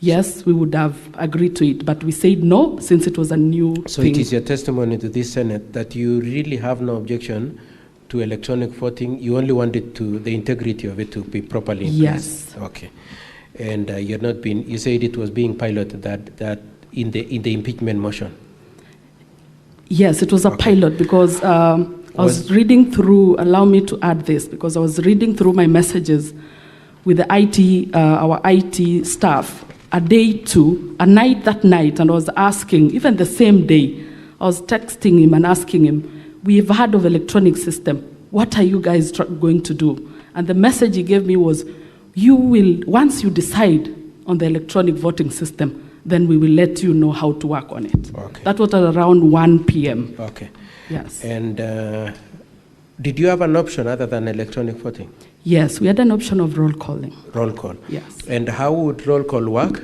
Yes, we would have agreed to it, but we said no, since it was a new thing. So it is your testimony to this Senate that you really have no objection to electronic voting. You only wanted the integrity of it to be properly in place. Yes. Okay. And you said it was being piloted that in the impeachment motion. Yes, it was a pilot because I was reading through, allow me to add this, because I was reading through my messages with the our IT staff a night that night, and I was asking, even the same day, I was texting him and asking him, we've heard of electronic system, what are you guys going to do? And the message he gave me was, once you decide on the electronic voting system, then we will let you know how to work on it. Okay. That was at around 1 p.m. Okay. Yes. And did you have an option other than electronic voting? Yes, we had an option of roll calling. Roll call? Yes. And how would roll call work?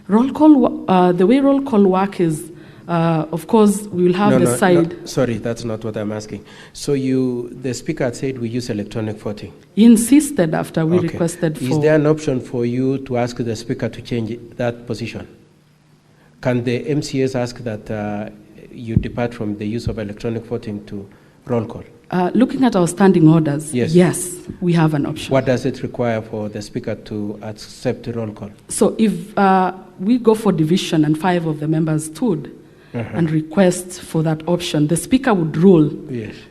Roll call, the way roll call work is, of course, we will have the side. No, sorry, that's not what I'm asking. So the speaker had said we use electronic voting. He insisted after we requested for. Is there an option for you to ask the speaker to change that position? Can the MCAs ask that you depart from the use of electronic voting to roll call? Looking at our standing orders, yes, we have an option. What does it require for the speaker to accept roll call? So if we go for division and 5 of the members stood and request for that option, the speaker would rule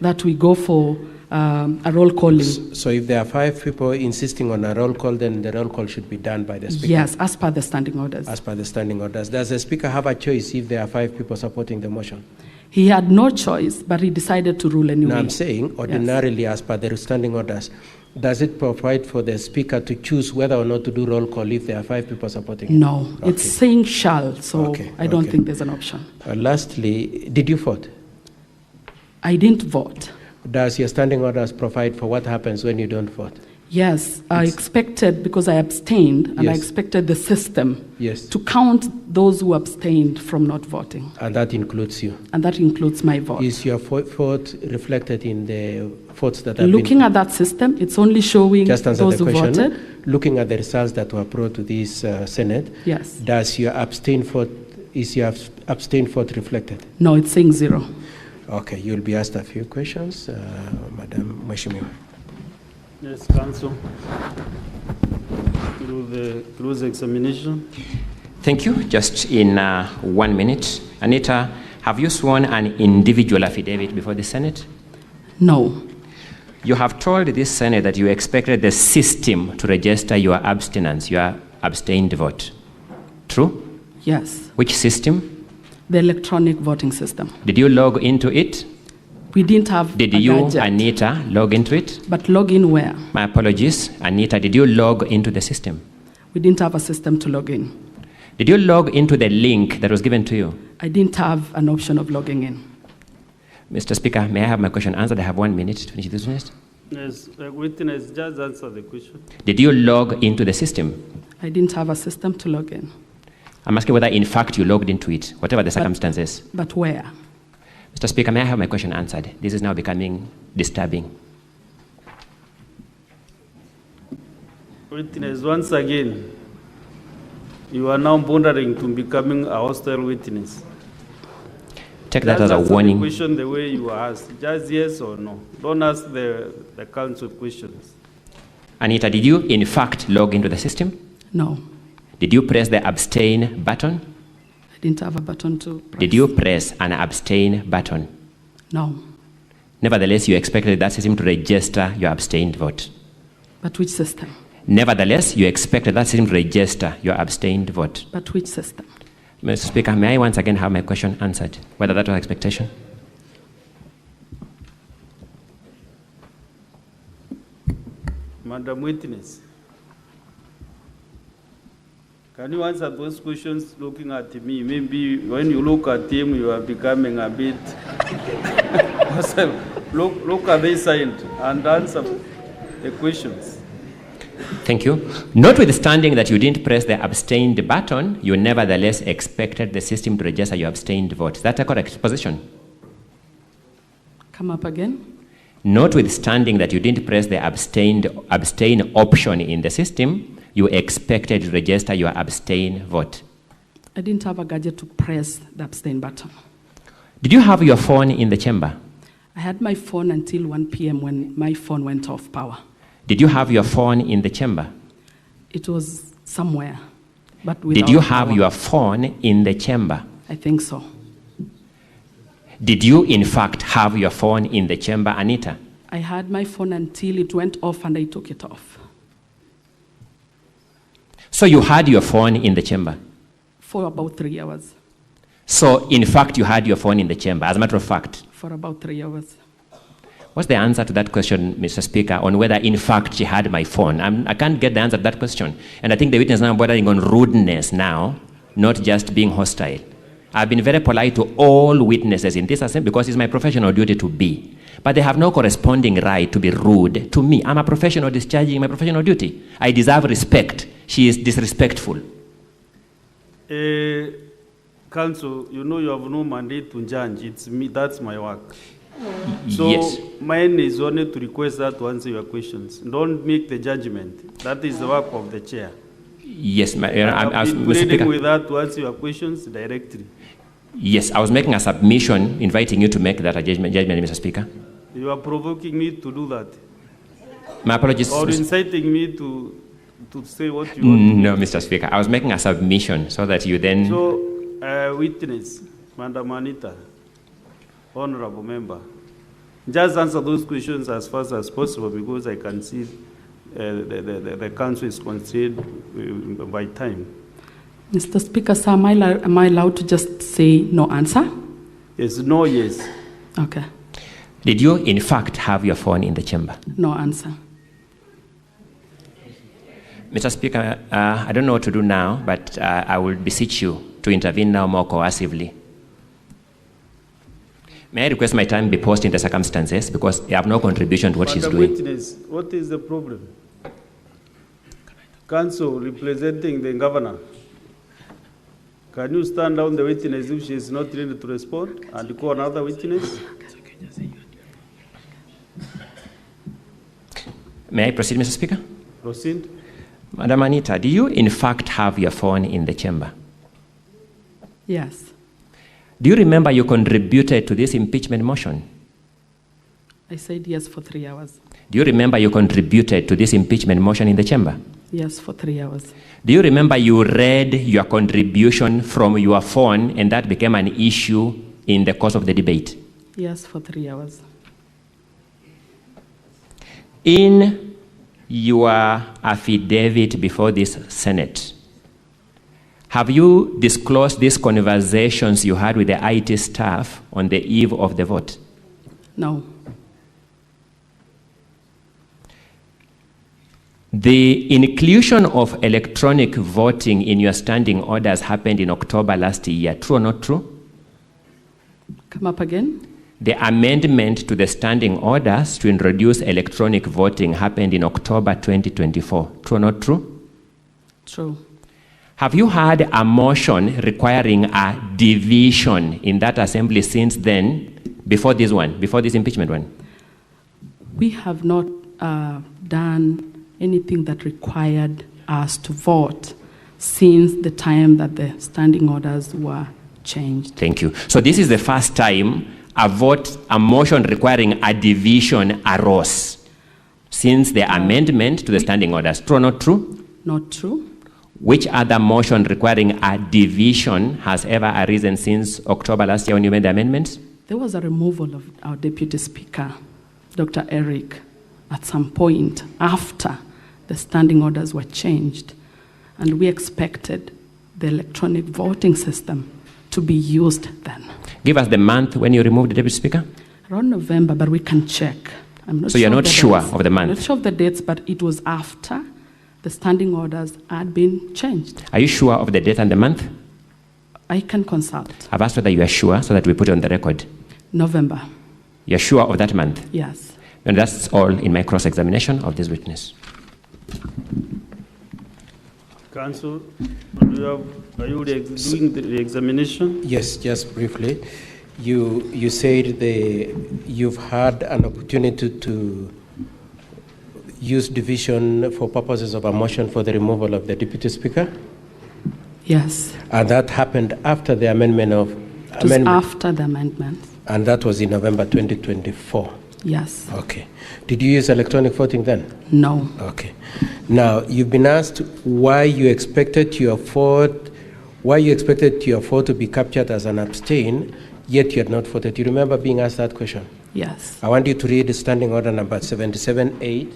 that we go for a roll calling. So if there are 5 people insisting on a roll call, then the roll call should be done by the speaker? Yes, as per the standing orders. As per the standing orders. Does the speaker have a choice if there are 5 people supporting the motion? He had no choice, but he decided to rule anyway. No, I'm saying ordinarily, as per the standing orders, does it provide for the speaker to choose whether or not to do roll call if there are 5 people supporting it? No, it's saying shall, so I don't think there's an option. Lastly, did you vote? I didn't vote. Does your standing orders provide for what happens when you don't vote? Yes, I expected, because I abstained, and I Yes. expected the system Yes. to count those who abstained from not voting. And that includes you. And that includes my vote. Is your vote reflected in the votes that have Looking been... at that system, it's only showing Just answer those the who question. voted. Looking at the results that were brought to this Senate, Yes. does your abstained vote, is your abstained vote reflected? No, it's saying 0. Okay, you'll be asked a few questions, Madam Mheshimiwa. Yes, Council. Through the close examination. Thank you. Just in 1 minute. Anita, have you sworn an individual affidavit before the Senate? No. You have told this Senate that you expected the system to register your abstinence, your abstained vote. True? Yes. Which system? The electronic voting system. Did you log into it? We didn't have Did a you, gadget. Anita, log into it? But log in where? My apologies. Anita, did you log into the system? We didn't have a system to log in. Did you log into the link that was given to you? I didn't have an option of logging in. Mr. Speaker, may I have my question answered? I have 1 minute to finish this witness. Yes, witness, just answer the question. Did you log into the system? I didn't have a system to log in. I'm asking whether in fact you logged into it, whatever the circumstances. But where? Mr. Speaker, may I have my question answered? This is now becoming disturbing. Witness, once again, you are now bordering to becoming a hostile witness. Take that Just as a answer warning. the question the way you asked, just yes or no. Don't ask the council questions. Anita, did you in fact log into the system? No. Did you press the abstain button? I didn't have a button to press. Did you press an abstain button? No. Nevertheless, you expected that system to register your abstained vote. But which system? Nevertheless, you expected that system to register your abstained vote. But which system? Mr. Speaker, may I once again have my question answered, whether that was expectation? Madam Witness, can you answer those questions looking at me? Maybe when you look at him, you are becoming a bit... look at this side and answer the questions. Thank you. Notwithstanding that you didn't press the abstained button, you nevertheless expected the system to register your abstained vote. Is that a correct position? Come up again. Notwithstanding that you didn't press the abstain option in the system, you expected to register your abstain vote. I didn't have a gadget to press the abstain button. Did you have your phone in the chamber? I had my phone until 1 p.m. when my phone went off power. Did you have your phone in the chamber? It was somewhere, but without Did you have power. your phone in the chamber? I think so. Did you, in fact, have your phone in the chamber, Anita? I had my phone until it went off and I took it off. So you had your phone in the chamber? For about 3 hours. So, in fact, you had your phone in the chamber, as a matter of fact? For about 3 hours. What's the answer to that question, Mr. Speaker, on whether, in fact, she had my phone? I can't get the answer to that question. And I think the witness is now bordering on rudeness now, not just being hostile. I've been very polite to all witnesses in this assembly because it's my professional duty to be. But they have no corresponding right to be rude to me. I'm a professional discharging my professional duty. I deserve respect. She is disrespectful. Council, you know you have no mandate to judge. It's me, that's my work. So Yes. mine is only to request that to answer your questions. Don't make the judgment. That is the work of the chair. Yes, I've been Mr. pleading Speaker. with that to answer your questions directly. Yes, I was making a submission inviting you to make that a judgment, Mr. Speaker. You are provoking me to do that. My apologies. Or Mr. inciting me to say what you want. No, Mr. Speaker. I was making a submission so that you then... So, witness, Madam Anita, honorable member, just answer those questions as fast as possible because I can see the council is constrained by time. Mr. Speaker, sir, am I allowed to just say no answer? Yes, no, yes. Okay. Did you, in fact, have your phone in the chamber? No answer. Mr. Speaker, I don't know what to do now, but I will beseech you to intervene now more coercively. May I request my time be paused in the circumstances because I have no contribution to what she's Madam doing. Witness, what is the problem? Counsel representing the governor, can you stand down the witness if she is not ready to respond and call another witness? May I proceed, Mr. Speaker? Proceed. Madam Anita, do you in fact have your phone in the chamber? Yes. Do you remember you contributed to this impeachment motion? I said yes for 3 hours. Do you remember you contributed to this impeachment motion in the chamber? Yes, for 3 hours. Do you remember you read your contribution from your phone and that became an issue in the course of the debate? Yes, for 3 hours. In your affidavit before this Senate, have you disclosed these conversations you had with the IT staff on the eve of the vote? No. The inclusion of electronic voting in your standing orders happened in October last year. True or not true? Come up again. The amendment to the standing orders to introduce electronic voting happened in October 2024. True or not true? True. Have you had a motion requiring a division in that assembly since then, before this one, before this impeachment one? We have not done anything that required us to vote since the time that the standing orders were changed. Thank you. So this is the first time a motion requiring a division arose since the amendment to the standing orders. True or not true? Not true. Which other motion requiring a division has ever arisen since October last year when you made the amendments? There was a removal of our Deputy Speaker, Dr. Erick, at some point after the standing orders were changed, and we expected the electronic voting system to be used then. Give us the month when you removed the Deputy Speaker. Around November, but we can check. I'm not so sure you're not sure of the month? I'm not sure of the dates, but it was after the standing orders had been changed. Are you sure of the date and the month? I can consult. I've asked whether you are sure so that we put it on the record. November. You're sure of that month? Yes. And that's all in my cross-examination of this witness. Counsel, are you doing the examination? Yes, just briefly. You said you've had an opportunity to use division for purposes of a motion for the removal of the Deputy Speaker? Yes. And that happened after the amendment of... It was after the amendment. And that was in November 2024? Yes. Okay. Did you use electronic voting then? No. Okay. Now, you've been asked why you expected your vote to be captured as an abstain, yet you had not voted. You remember being asked that question? Yes. I want you to read standing order number 77-8.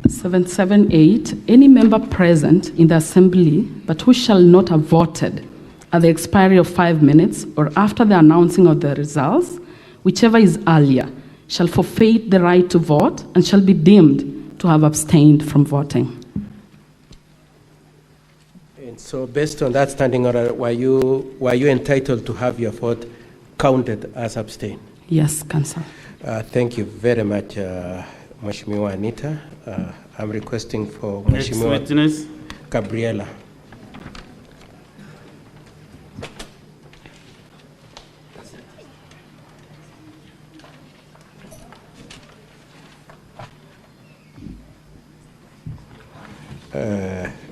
778, any member present in the assembly but who shall not have voted at the expiry of 5 minutes or after the announcing of the results, whichever is earlier, shall forfeit the right to vote and shall be deemed to have abstained from voting. And so based on that standing order, were you entitled to have your vote counted as abstain? Yes, Counsel. Thank you very much, Mheshimiwa Anita. I'm requesting for Next Mheshimiwa witness. Gabriella.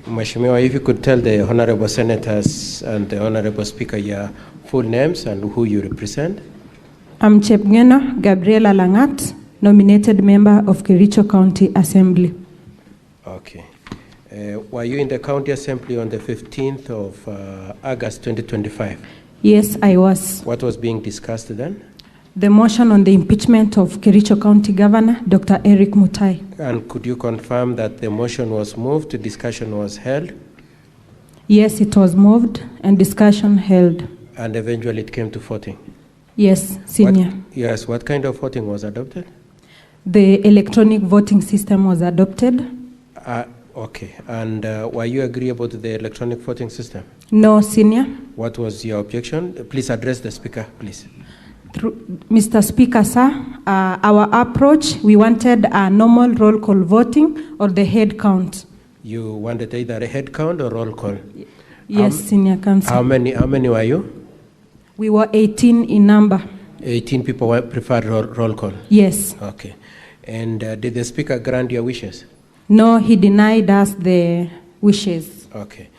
Mheshimiwa, if you could tell the honorable senators and the honorable speaker your full names and who you represent. I'm Chepngeno Gabriella Langat, nominated member of Kericho County Assembly. Okay. Were you in the county assembly on the 15th of August 2025? Yes, I was. What was being discussed then? The motion on the impeachment of Kericho County Governor, Dr. Erick Mutai. And could you confirm that the motion was moved, discussion was held? Yes, it was moved and discussion held. And eventually it came to voting? Yes, Senior. What kind of voting was adopted? The electronic voting system was adopted. Okay. And were you agreeable to the electronic voting system? No, Senior. What was your objection? Please address the speaker, please. Mr. Speaker, sir, our approach, we wanted a normal roll call voting or the head count. You wanted either a head count or roll call? Yes, Senior Counsel. How many were you? We were 18 in number. 18 people preferred roll call? Yes. Okay. And did the Speaker grant your wishes? No, he denied us the wishes. Okay.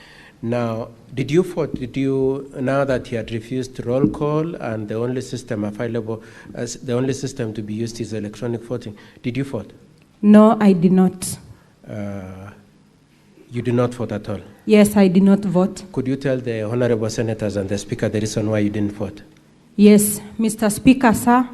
Now, did you vote? Now that he had refused roll call and the only system available, the only system to be used is electronic voting, did you vote? No, I did not. You did not vote at all? Yes, I did not vote. Could you tell the honorable senators and the Speaker the reason why you didn't vote? Yes, Mr. Speaker, sir,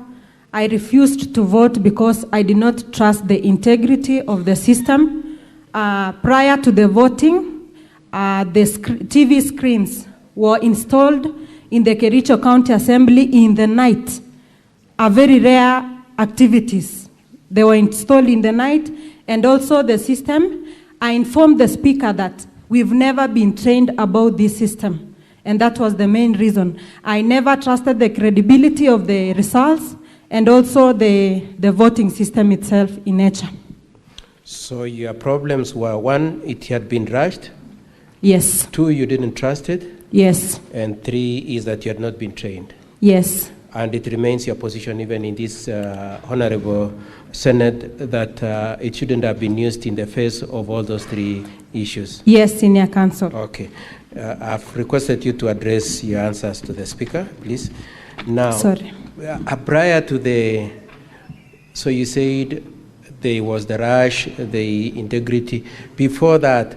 I refused to vote because I did not trust the integrity of the system. Prior to the voting, the TV screens were installed in the Kericho County Assembly in the night. A very rare activities. They were installed in the night, and also the system, I informed the Speaker that we've never been trained about this system, and that was the main reason. I never trusted the credibility of the results and also the voting system itself in nature. So your problems were, one, it had been rushed. Yes. 2, you didn't trust it. Yes. And 3 is that you had not been trained. Yes. And it remains your position even in this honorable Senate that it shouldn't have been used in the face of all those 3 issues. Yes, Senior Counsel. Okay. I've requested you to address your answers to the Speaker, please. Now, sorry. Prior to the, so you said there was the rush, the integrity. Before that,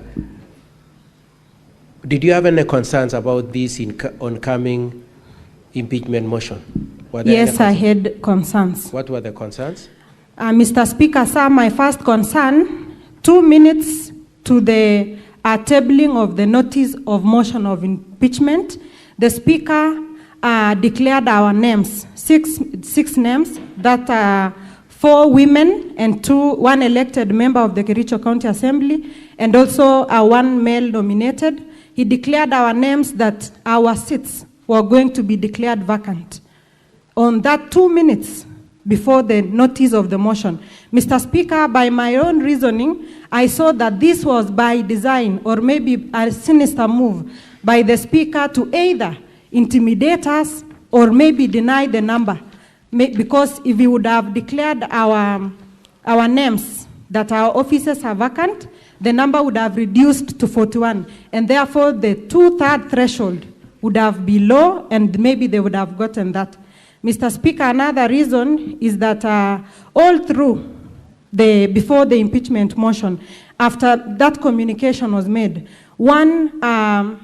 did you have any concerns about this oncoming impeachment motion? Yes, I had concerns. What were the concerns? Mr. Speaker, sir, my first concern, 2 minutes to the tabling of the notice of motion of impeachment, the Speaker declared our names, six names, that 4 women and 1 elected member of the Kericho County Assembly, and also 1 male nominated. He declared our names that our seats were going to be declared vacant. On that 2 minutes before the notice of the motion, Mr. Speaker, by my own reasoning, I saw that this was by design or maybe a sinister move by the Speaker to either intimidate us or maybe deny the number. Because if he would have declared our names that our offices are vacant, the number would have reduced to 41, and therefore the 2/3 threshold would have been low, and maybe they would have gotten that. Mr. Speaker, another reason is that all through before the impeachment motion, after that communication was made, 1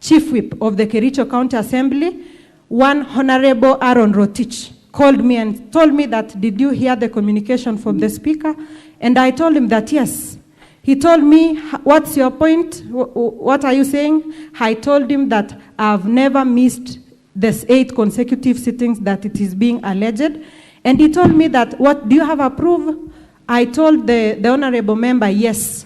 chief whip of the Kericho County Assembly, 1 Honorable Aaron Rotich, called me and told me that, did you hear the communication from the Speaker? And I told him that yes. He told me, what's your point? What are you saying? I told him that I've never missed the 8 consecutive sittings that it is being alleged. And he told me that, what, do you have proof? I told the honorable member, yes.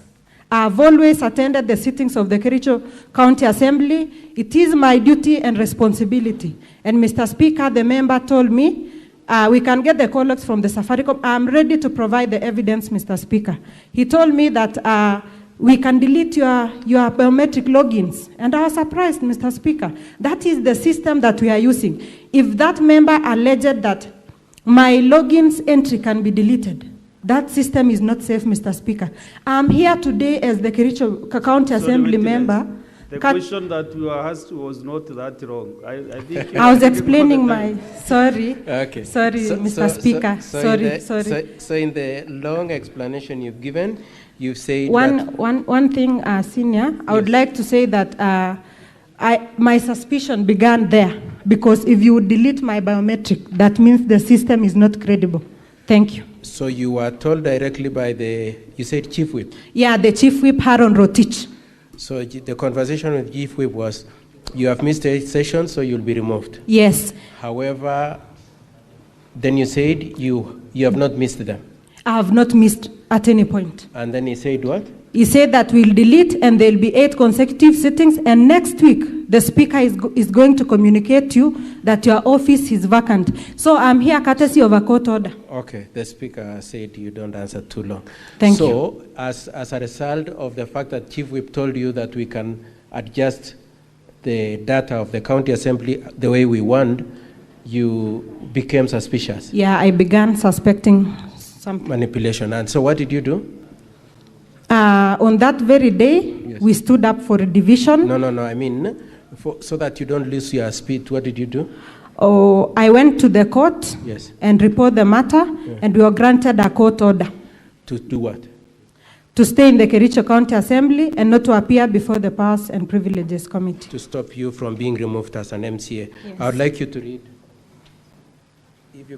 I've always attended the sittings of the Kericho County Assembly. It is my duty and responsibility. And Mr. Speaker, the member told me, we can get the call logs from the Safaricom. I'm ready to provide the evidence, Mr. Speaker. He told me that we can delete your biometric logins. And I was surprised, Mr. Speaker. That is the system that we are using. If that member alleged that my logins entry can be deleted, that system is not safe, Mr. Speaker. I'm here today as the Kericho County Assembly member. The question that you asked was not that wrong. I think I was explaining my, sorry. Okay. Sorry, Mr. Speaker. Sorry. So in the long explanation you've given, you've said one thing, Senior, I would like to say that my suspicion began there, because if you delete my biometric, that means the system is not credible. Thank you. So you were told directly by you said Chief Whip? Yeah, the Chief Whip, Aaron Rotich. So the conversation with Chief Whip was, you have missed 8 sessions, so you'll be removed. Yes. However, then you said you have not missed them. I have not missed. at any point. And then he said what? He said that we'll delete and there'll be 8 consecutive sittings, and next week the speaker is going to communicate to you that your office is vacant. So I'm here courtesy of a court order. Okay, the speaker said you don't answer too long. Thank you. So as a result of the fact that Chief Whip told you that we can adjust the data of the county assembly the way we want, you became suspicious. Yeah, I began suspecting some manipulation. And so what did you do? On that very day, yes, we stood up for a division. No, I mean, so that you don't lose your speed, what did you do? Oh, I went to the court, yes, and reported the matter, yeah, and we were granted a court order. To do what? To stay in the Kericho County Assembly and not to appear before the Powers and Privileges Committee. To stop you from being removed as an MCA. Yes. I would like you to read. If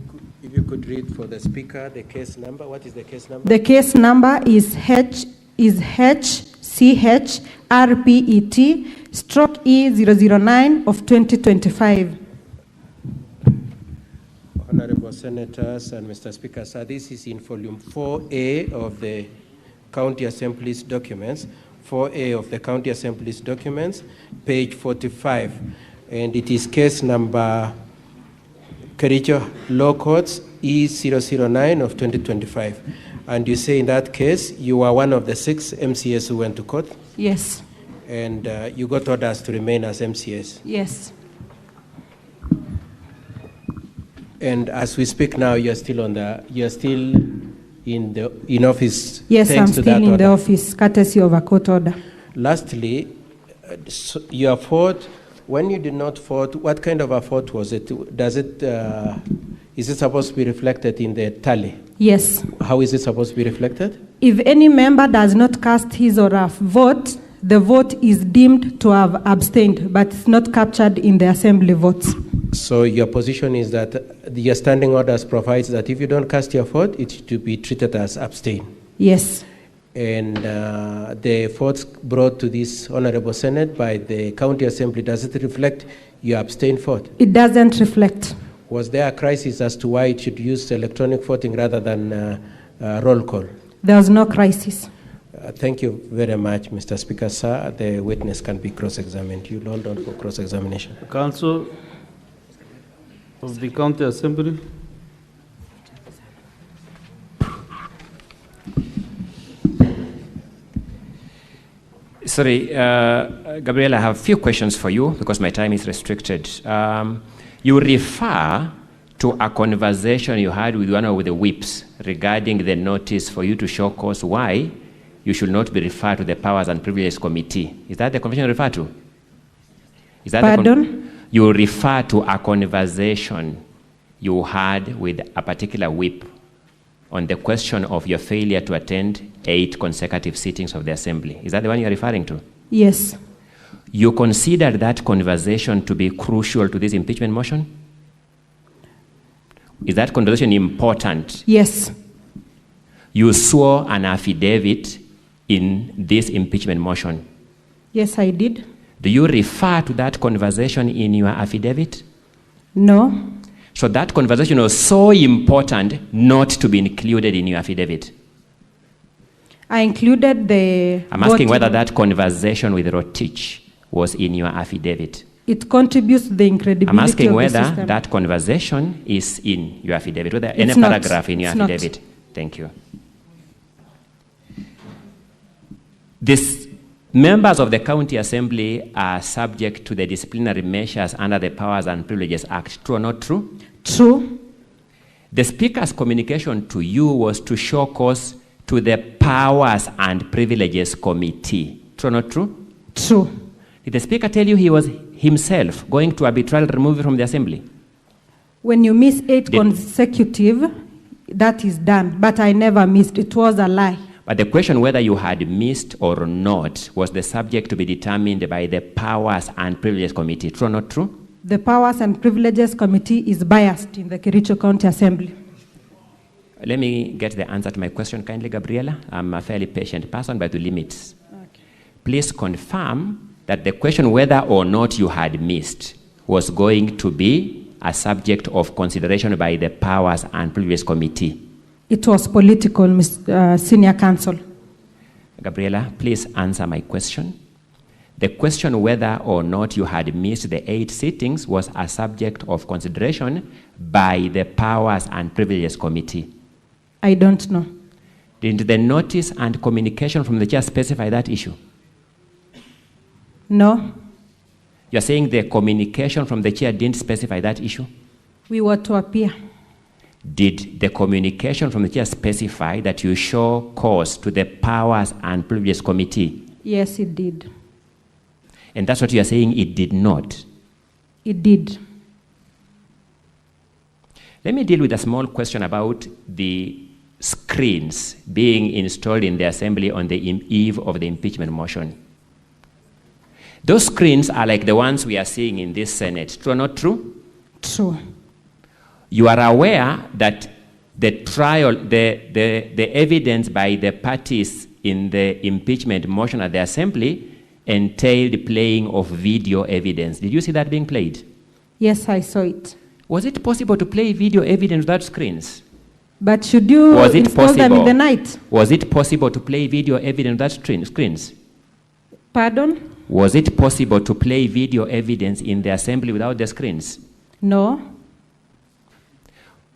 you could read for the speaker the case number. What is the case number? The case number is HCHRPET/E009 of 2025. Honorable Senators and Mr. Speaker, sir, this is in volume 4A of the County Assembly's documents, 4A of the County Assembly's documents, page 45, and it is case number Kericho Law Courts E009 of 2025. And you say in that case, you were one of the 6 MCAs who went to court? Yes. And you got orders to remain as MCAs? Yes. And as we speak now, you're still in office? Yes, I'm still in the office, courtesy of a court order. Lastly, your fault, when you did not vote, what kind of a vote was it? Is it supposed to be reflected in the tally? Yes. How is it supposed to be reflected? If any member does not cast his or her vote, the vote is deemed to have abstained, but it's not captured in the assembly votes. So your position is that your standing orders provides that if you don't cast your vote, it's to be treated as abstain? Yes. And the votes brought to this Honorable Senate by the County Assembly, does it reflect your abstain vote? It doesn't reflect. Was there a crisis as to why it should use electronic voting rather than roll call? There was no crisis. Thank you very much, Mr. Speaker. Sir, the witness can be cross-examined. You'll hold on for cross-examination. Council of the County Assembly. Sorry, Gabriella, I have a few questions for you because my time is restricted. You refer to a conversation you had with one of the whips regarding the notice for you to show cause why you should not be referred to the Powers and Privileges Committee. Is that the conversation you refer to? Is that Pardon? You refer to a conversation you had with a particular whip on the question of your failure to attend 8 consecutive sittings of the Assembly. Is that the one you're referring to? Yes. You considered that conversation to be crucial to this impeachment motion? Is that conversation important? Yes. You swore an affidavit in this impeachment motion? Yes, I did. Do you refer to that conversation in your affidavit? No. So that conversation was so important not to be included in your affidavit? I included the... I'm asking whether that conversation with Rotich was in your affidavit. It contributes to the incredibility I'm asking of whether the system. that conversation is in your affidavit, whether It's any not. paragraph in your It's not. affidavit. Thank you. These members of the County Assembly are subject to the disciplinary measures under the Powers and Privileges Act. True or not true? True. The Speaker's communication to you was to show cause to the Powers and Privileges Committee. True or not true? True. Did the Speaker tell you he was himself going to arbitrarily remove you from the Assembly? When you miss 8 consecutive, that is done. But I never missed. It was a lie. But the question whether you had missed or not was the subject to be determined by the Powers and Privileges Committee. True or not true? The Powers and Privileges Committee is biased in the Kericho County Assembly. Let me get the answer to my question kindly, Gabriella. I'm a fairly patient person, but with limits. Okay. Please confirm that the question whether or not you had missed was going to be a subject of consideration by the Powers and Privileges Committee. It was political, Senior Counsel. Gabriella, please answer my question. The question whether or not you had missed the 8 sittings was a subject of consideration by the Powers and Privileges Committee. I don't know. Didn't the notice and communication from the chair specify that issue? No. You're saying the communication from the chair didn't specify that issue? We were to appear. Did the communication from the chair specify that you show cause to the Powers and Privileges Committee? Yes, it did. And that's what you are saying it did not? It did. Let me deal with a small question about the screens being installed in the Assembly on the eve of the impeachment motion. Those screens are like the ones we are seeing in this Senate. True or not true? True. You are aware that the trial, the evidence by the parties in the impeachment motion at the Assembly entailed playing of video evidence. Did you see that being played? Yes, I saw it. Was it possible to play video evidence without screens? But should you install them in the night? Was it possible to play video evidence without screens? Pardon? Was it possible to play video evidence in the Assembly without the screens? No.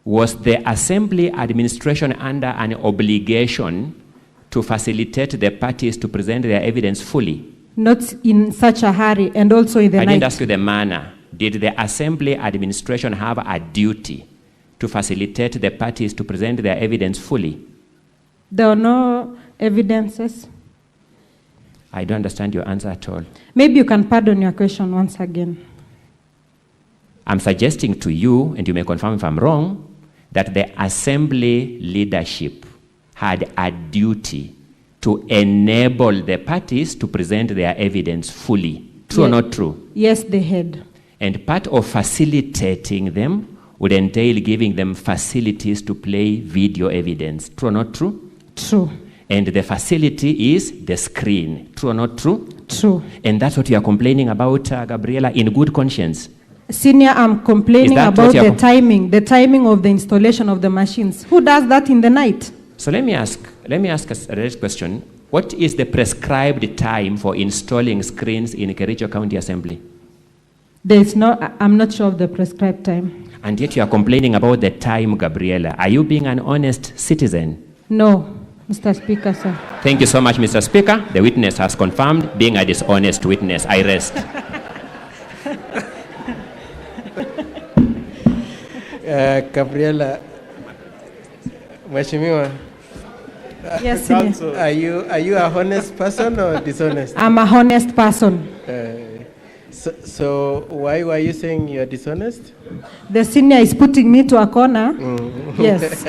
Was the Assembly administration under an obligation to facilitate the parties to present their evidence fully? Not in such a hurry, and also in the night. I didn't ask you the manner. Did the Assembly administration have a duty to facilitate the parties to present their evidence fully? There were no evidences. I don't understand your answer at all. Maybe you can pardon your question once again. I'm suggesting to you, and you may confirm if I'm wrong, that the Assembly leadership had a duty to enable the parties to present their evidence fully. True or not true? Yes, they had. And part of facilitating them would entail giving them facilities to play video evidence. True or not true? True. And the facility is the screen. True or not true? True. And that's what you are complaining about, Gabriella, in good conscience. Senior, I'm complaining about the timing of the installation of the machines. Who does that in the night? So let me ask a direct question. What is the prescribed time for installing screens in Kericho County Assembly? There is no, I'm not sure of the prescribed time. And yet you are complaining about the time, Gabriella. Are you being an honest citizen? No, Mr. Speaker, sir. Thank you so much, Mr. Speaker. The witness has confirmed being a dishonest witness. I rest. Gabriella, Mheshimiwa, yes, Senior. Are you a honest person or dishonest? I'm a honest person. So why were you saying you're dishonest? The senior is putting me to a corner. Yes.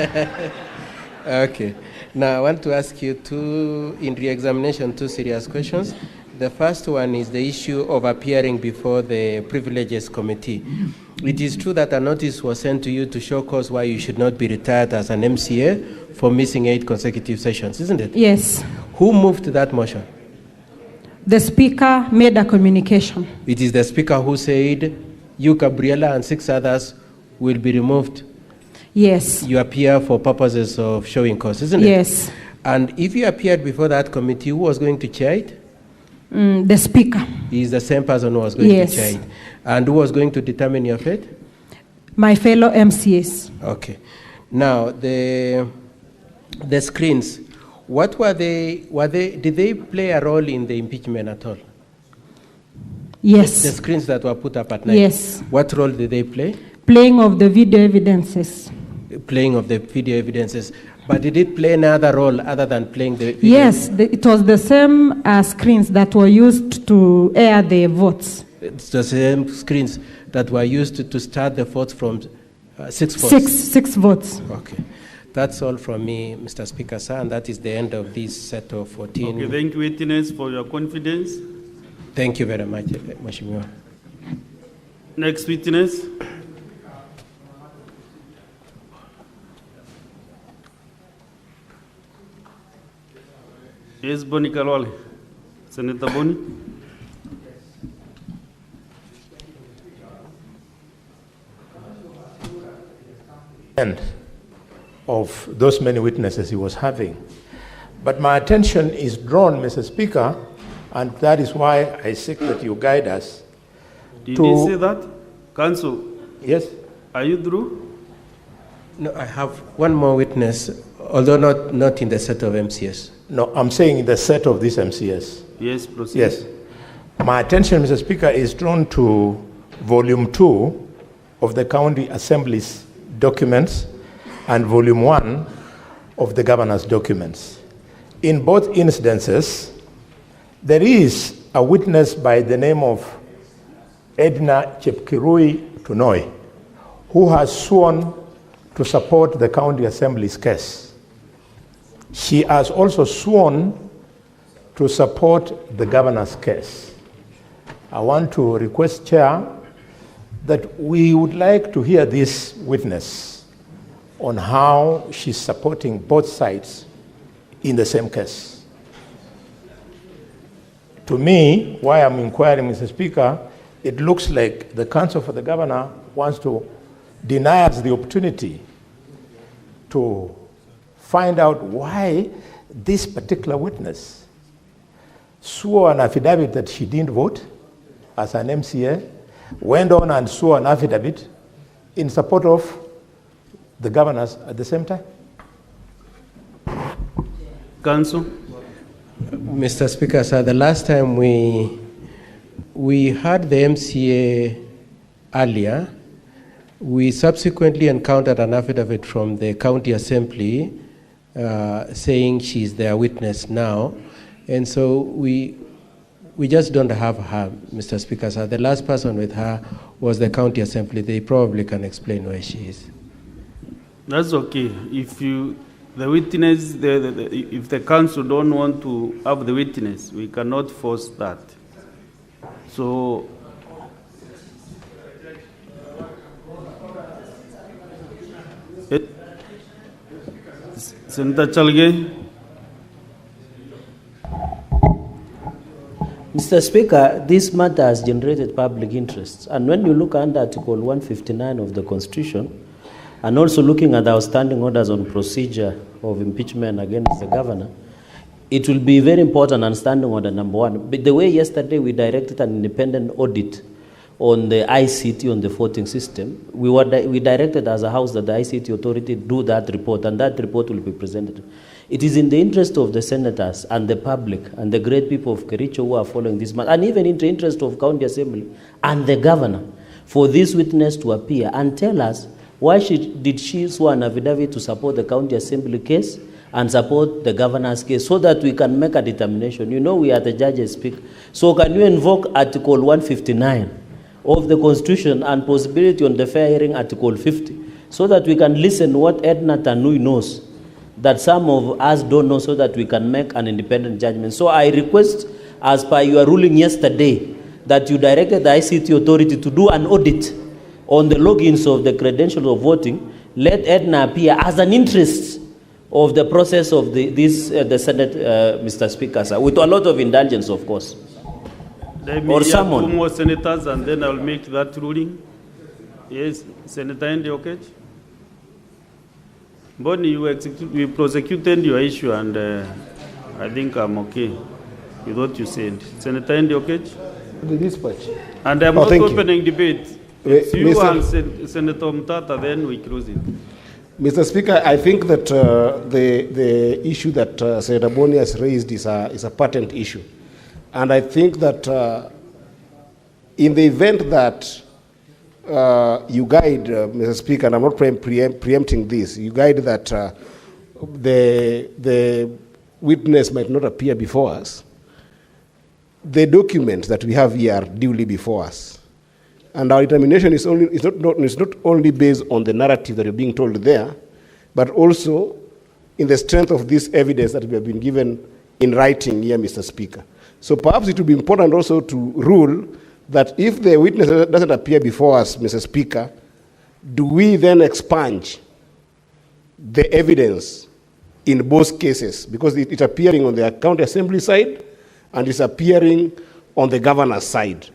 Okay. Now I want to ask you in re-examination, 2 serious questions. The first one is the issue of appearing before the Privileges Committee. It is true that a notice was sent to you to show cause why you should not be retired as an MCA for missing 8 consecutive sessions, isn't it? Yes. Who moved that motion? The Speaker made a communication. It is the Speaker who said, you, Gabriella, and 6 others will be removed. Yes. You appear for purposes of showing cause, isn't it? Yes. And if you appeared before that committee, who was going to chair it? The Speaker. He is the same person who was going to chair it. And who was going to determine your fate? My fellow MCAs. Okay. Now, the screens, what were they, did they play a role in the impeachment at all? Yes. The screens that were put up at night? Yes. What role did they play? Playing of the video evidences. Playing of the video evidences. But did it play another role other than playing the video? Yes, it was the same screens that were used to air the votes. It's the same screens that were used to start the votes from 6 votes? Six votes. Okay. That's all from me, Mr. Speaker, sir, and that is the end of this set of 14. Okay, thank you, witness, for your confidence. Thank you very much, Mheshimiwa. Next witness. Yes, Boni Kalwale. Senator Boni. And of those many witnesses he was having. But my attention is drawn, Mr. Speaker, and that is why I seek that you guide us. Did you say that? Counsel? Yes. Are you through? No, I have one more witness, although not in the set of MCAs. No, I'm saying in the set of these MCAs. Yes, proceed. Yes. My attention, Mr. Speaker, is drawn to Volume 2 of the County Assembly's documents and Volume 1 of the Governor's documents. In both incidences, there is a witness by the name of Edna Kirui Tunoi, who has sworn to support the County Assembly's case. She has also sworn to support the Governor's case. I want to request, Chair, that we would like to hear this witness on how she's supporting both sides in the same case. To me, why I'm inquiring, Mr. Speaker, it looks like the counsel for the governor wants to deny us the opportunity to find out why this particular witness swore an affidavit that she didn't vote as an MCA, went on and swore an affidavit in support of the governors at the same time. Counsel? Mr. Speaker, sir, the last time we had the MCA earlier, we subsequently encountered an affidavit from the County Assembly saying she's their witness now. And so we just don't have her, Mr. Speaker, sir. The last person with her was the County Assembly. They probably can explain where she is. That's okay. If the witness, if the council don't want to have the witness, we cannot force that. So, Senator Chalge. Mr. Speaker, this matter has generated public interest. And when you look under Article 159 of the Constitution, and also looking at our standing orders on procedure of impeachment against the governor, it will be very important and standing order number 1. But the way yesterday we directed an independent audit on the ICT, on the voting system, we directed as a house that the ICT authority do that report, and that report will be presented. It is in the interest of the senators and the public and the great people of Kericho who are following this matter, and even in the interest of County Assembly and the governor, for this witness to appear and tell us why did she swear an affidavit to support the County Assembly case and support the governor's case, so that we can make a determination. You know, we are the judges speak. So can you invoke Article 159 of the Constitution and possibility on the fair hearing Article 50, so that we can listen what Edna Tanui knows that some of us don't know, so that we can make an independent judgment. So I request, as per your ruling yesterday, that you directed the ICT authority to do an audit on the logins of the credentials of voting. Let Edna appear as an interest of the process of the Senate, Mr. Speaker, sir, with a lot of indulgence, of course. Let me Or hear someone. 2 more senators, and then I'll make that ruling. Yes, Senator Ndiokech. Bonnie, you prosecuted your issue, and I think I'm okay with what you said. Senator Ndiokech? The dispatch. And I'm not opening debate. It's you Mr. and Senator Mtata, then we close it. Mr. Speaker, I think that the issue that Senator Boni has raised is a patent issue. And I think that in the event that you guide, Mr. Speaker, and I'm not preempting this, you guide that the witness might not appear before us, the documents that we have here are duly before us. And our determination is not only based on the narrative that you're being told there, but also in the strength of this evidence that we have been given in writing here, Mr. Speaker. So perhaps it would be important also to rule that if the witness doesn't appear before us, Mr. Speaker, do we then expunge the evidence in both cases? Because it's appearing on the County Assembly side and it's appearing on the governor's side.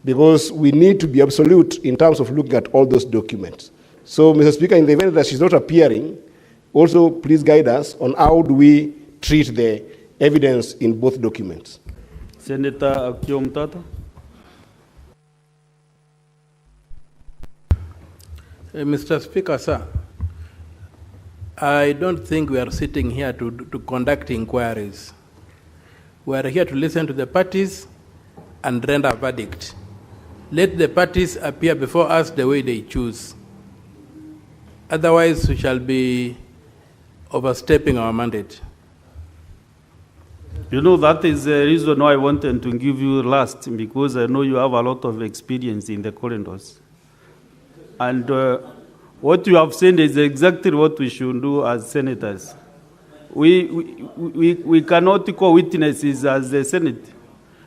Because we need to be absolute in terms of looking at all those documents. So, Mr. Speaker, in the event that she's not appearing, Also, please guide us on how do we treat the evidence in both documents. Senator Akyom Tata. Mr. Speaker, sir, I don't think we are sitting here to conduct inquiries. We are here to listen to the parties and render a verdict. Let the parties appear before us the way they choose. Otherwise, we shall be overstepping our mandate. You know, that is the reason why I wanted to give you last, because I know you have a lot of experience in the corridors. And what you have said is exactly what we should do as senators. We cannot call witnesses as the Senate.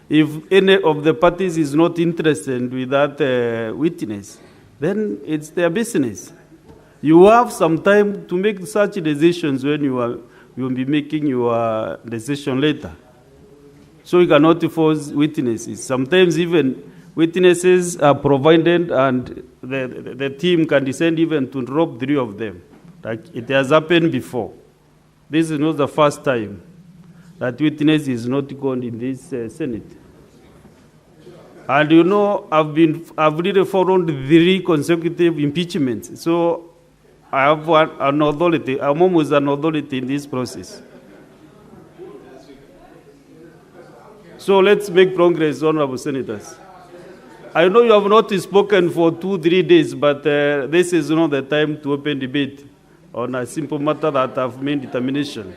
If any of the parties is not interested with that witness, then it's their business. You have some time to make such decisions when you will be making your decision later. So you cannot force witnesses. Sometimes even witnesses are provided and the team can descend even to drop 3 of them. Like it has happened before. This is not the first time that witness is not gone in this Senate. And you know, I've really followed 3 consecutive impeachments. So I have an authority, I'm almost an authority in this process. So let's make progress, honorable senators. I know you have not spoken for 2-3 days, but this is not the time to open debate on a simple matter that I've made determination.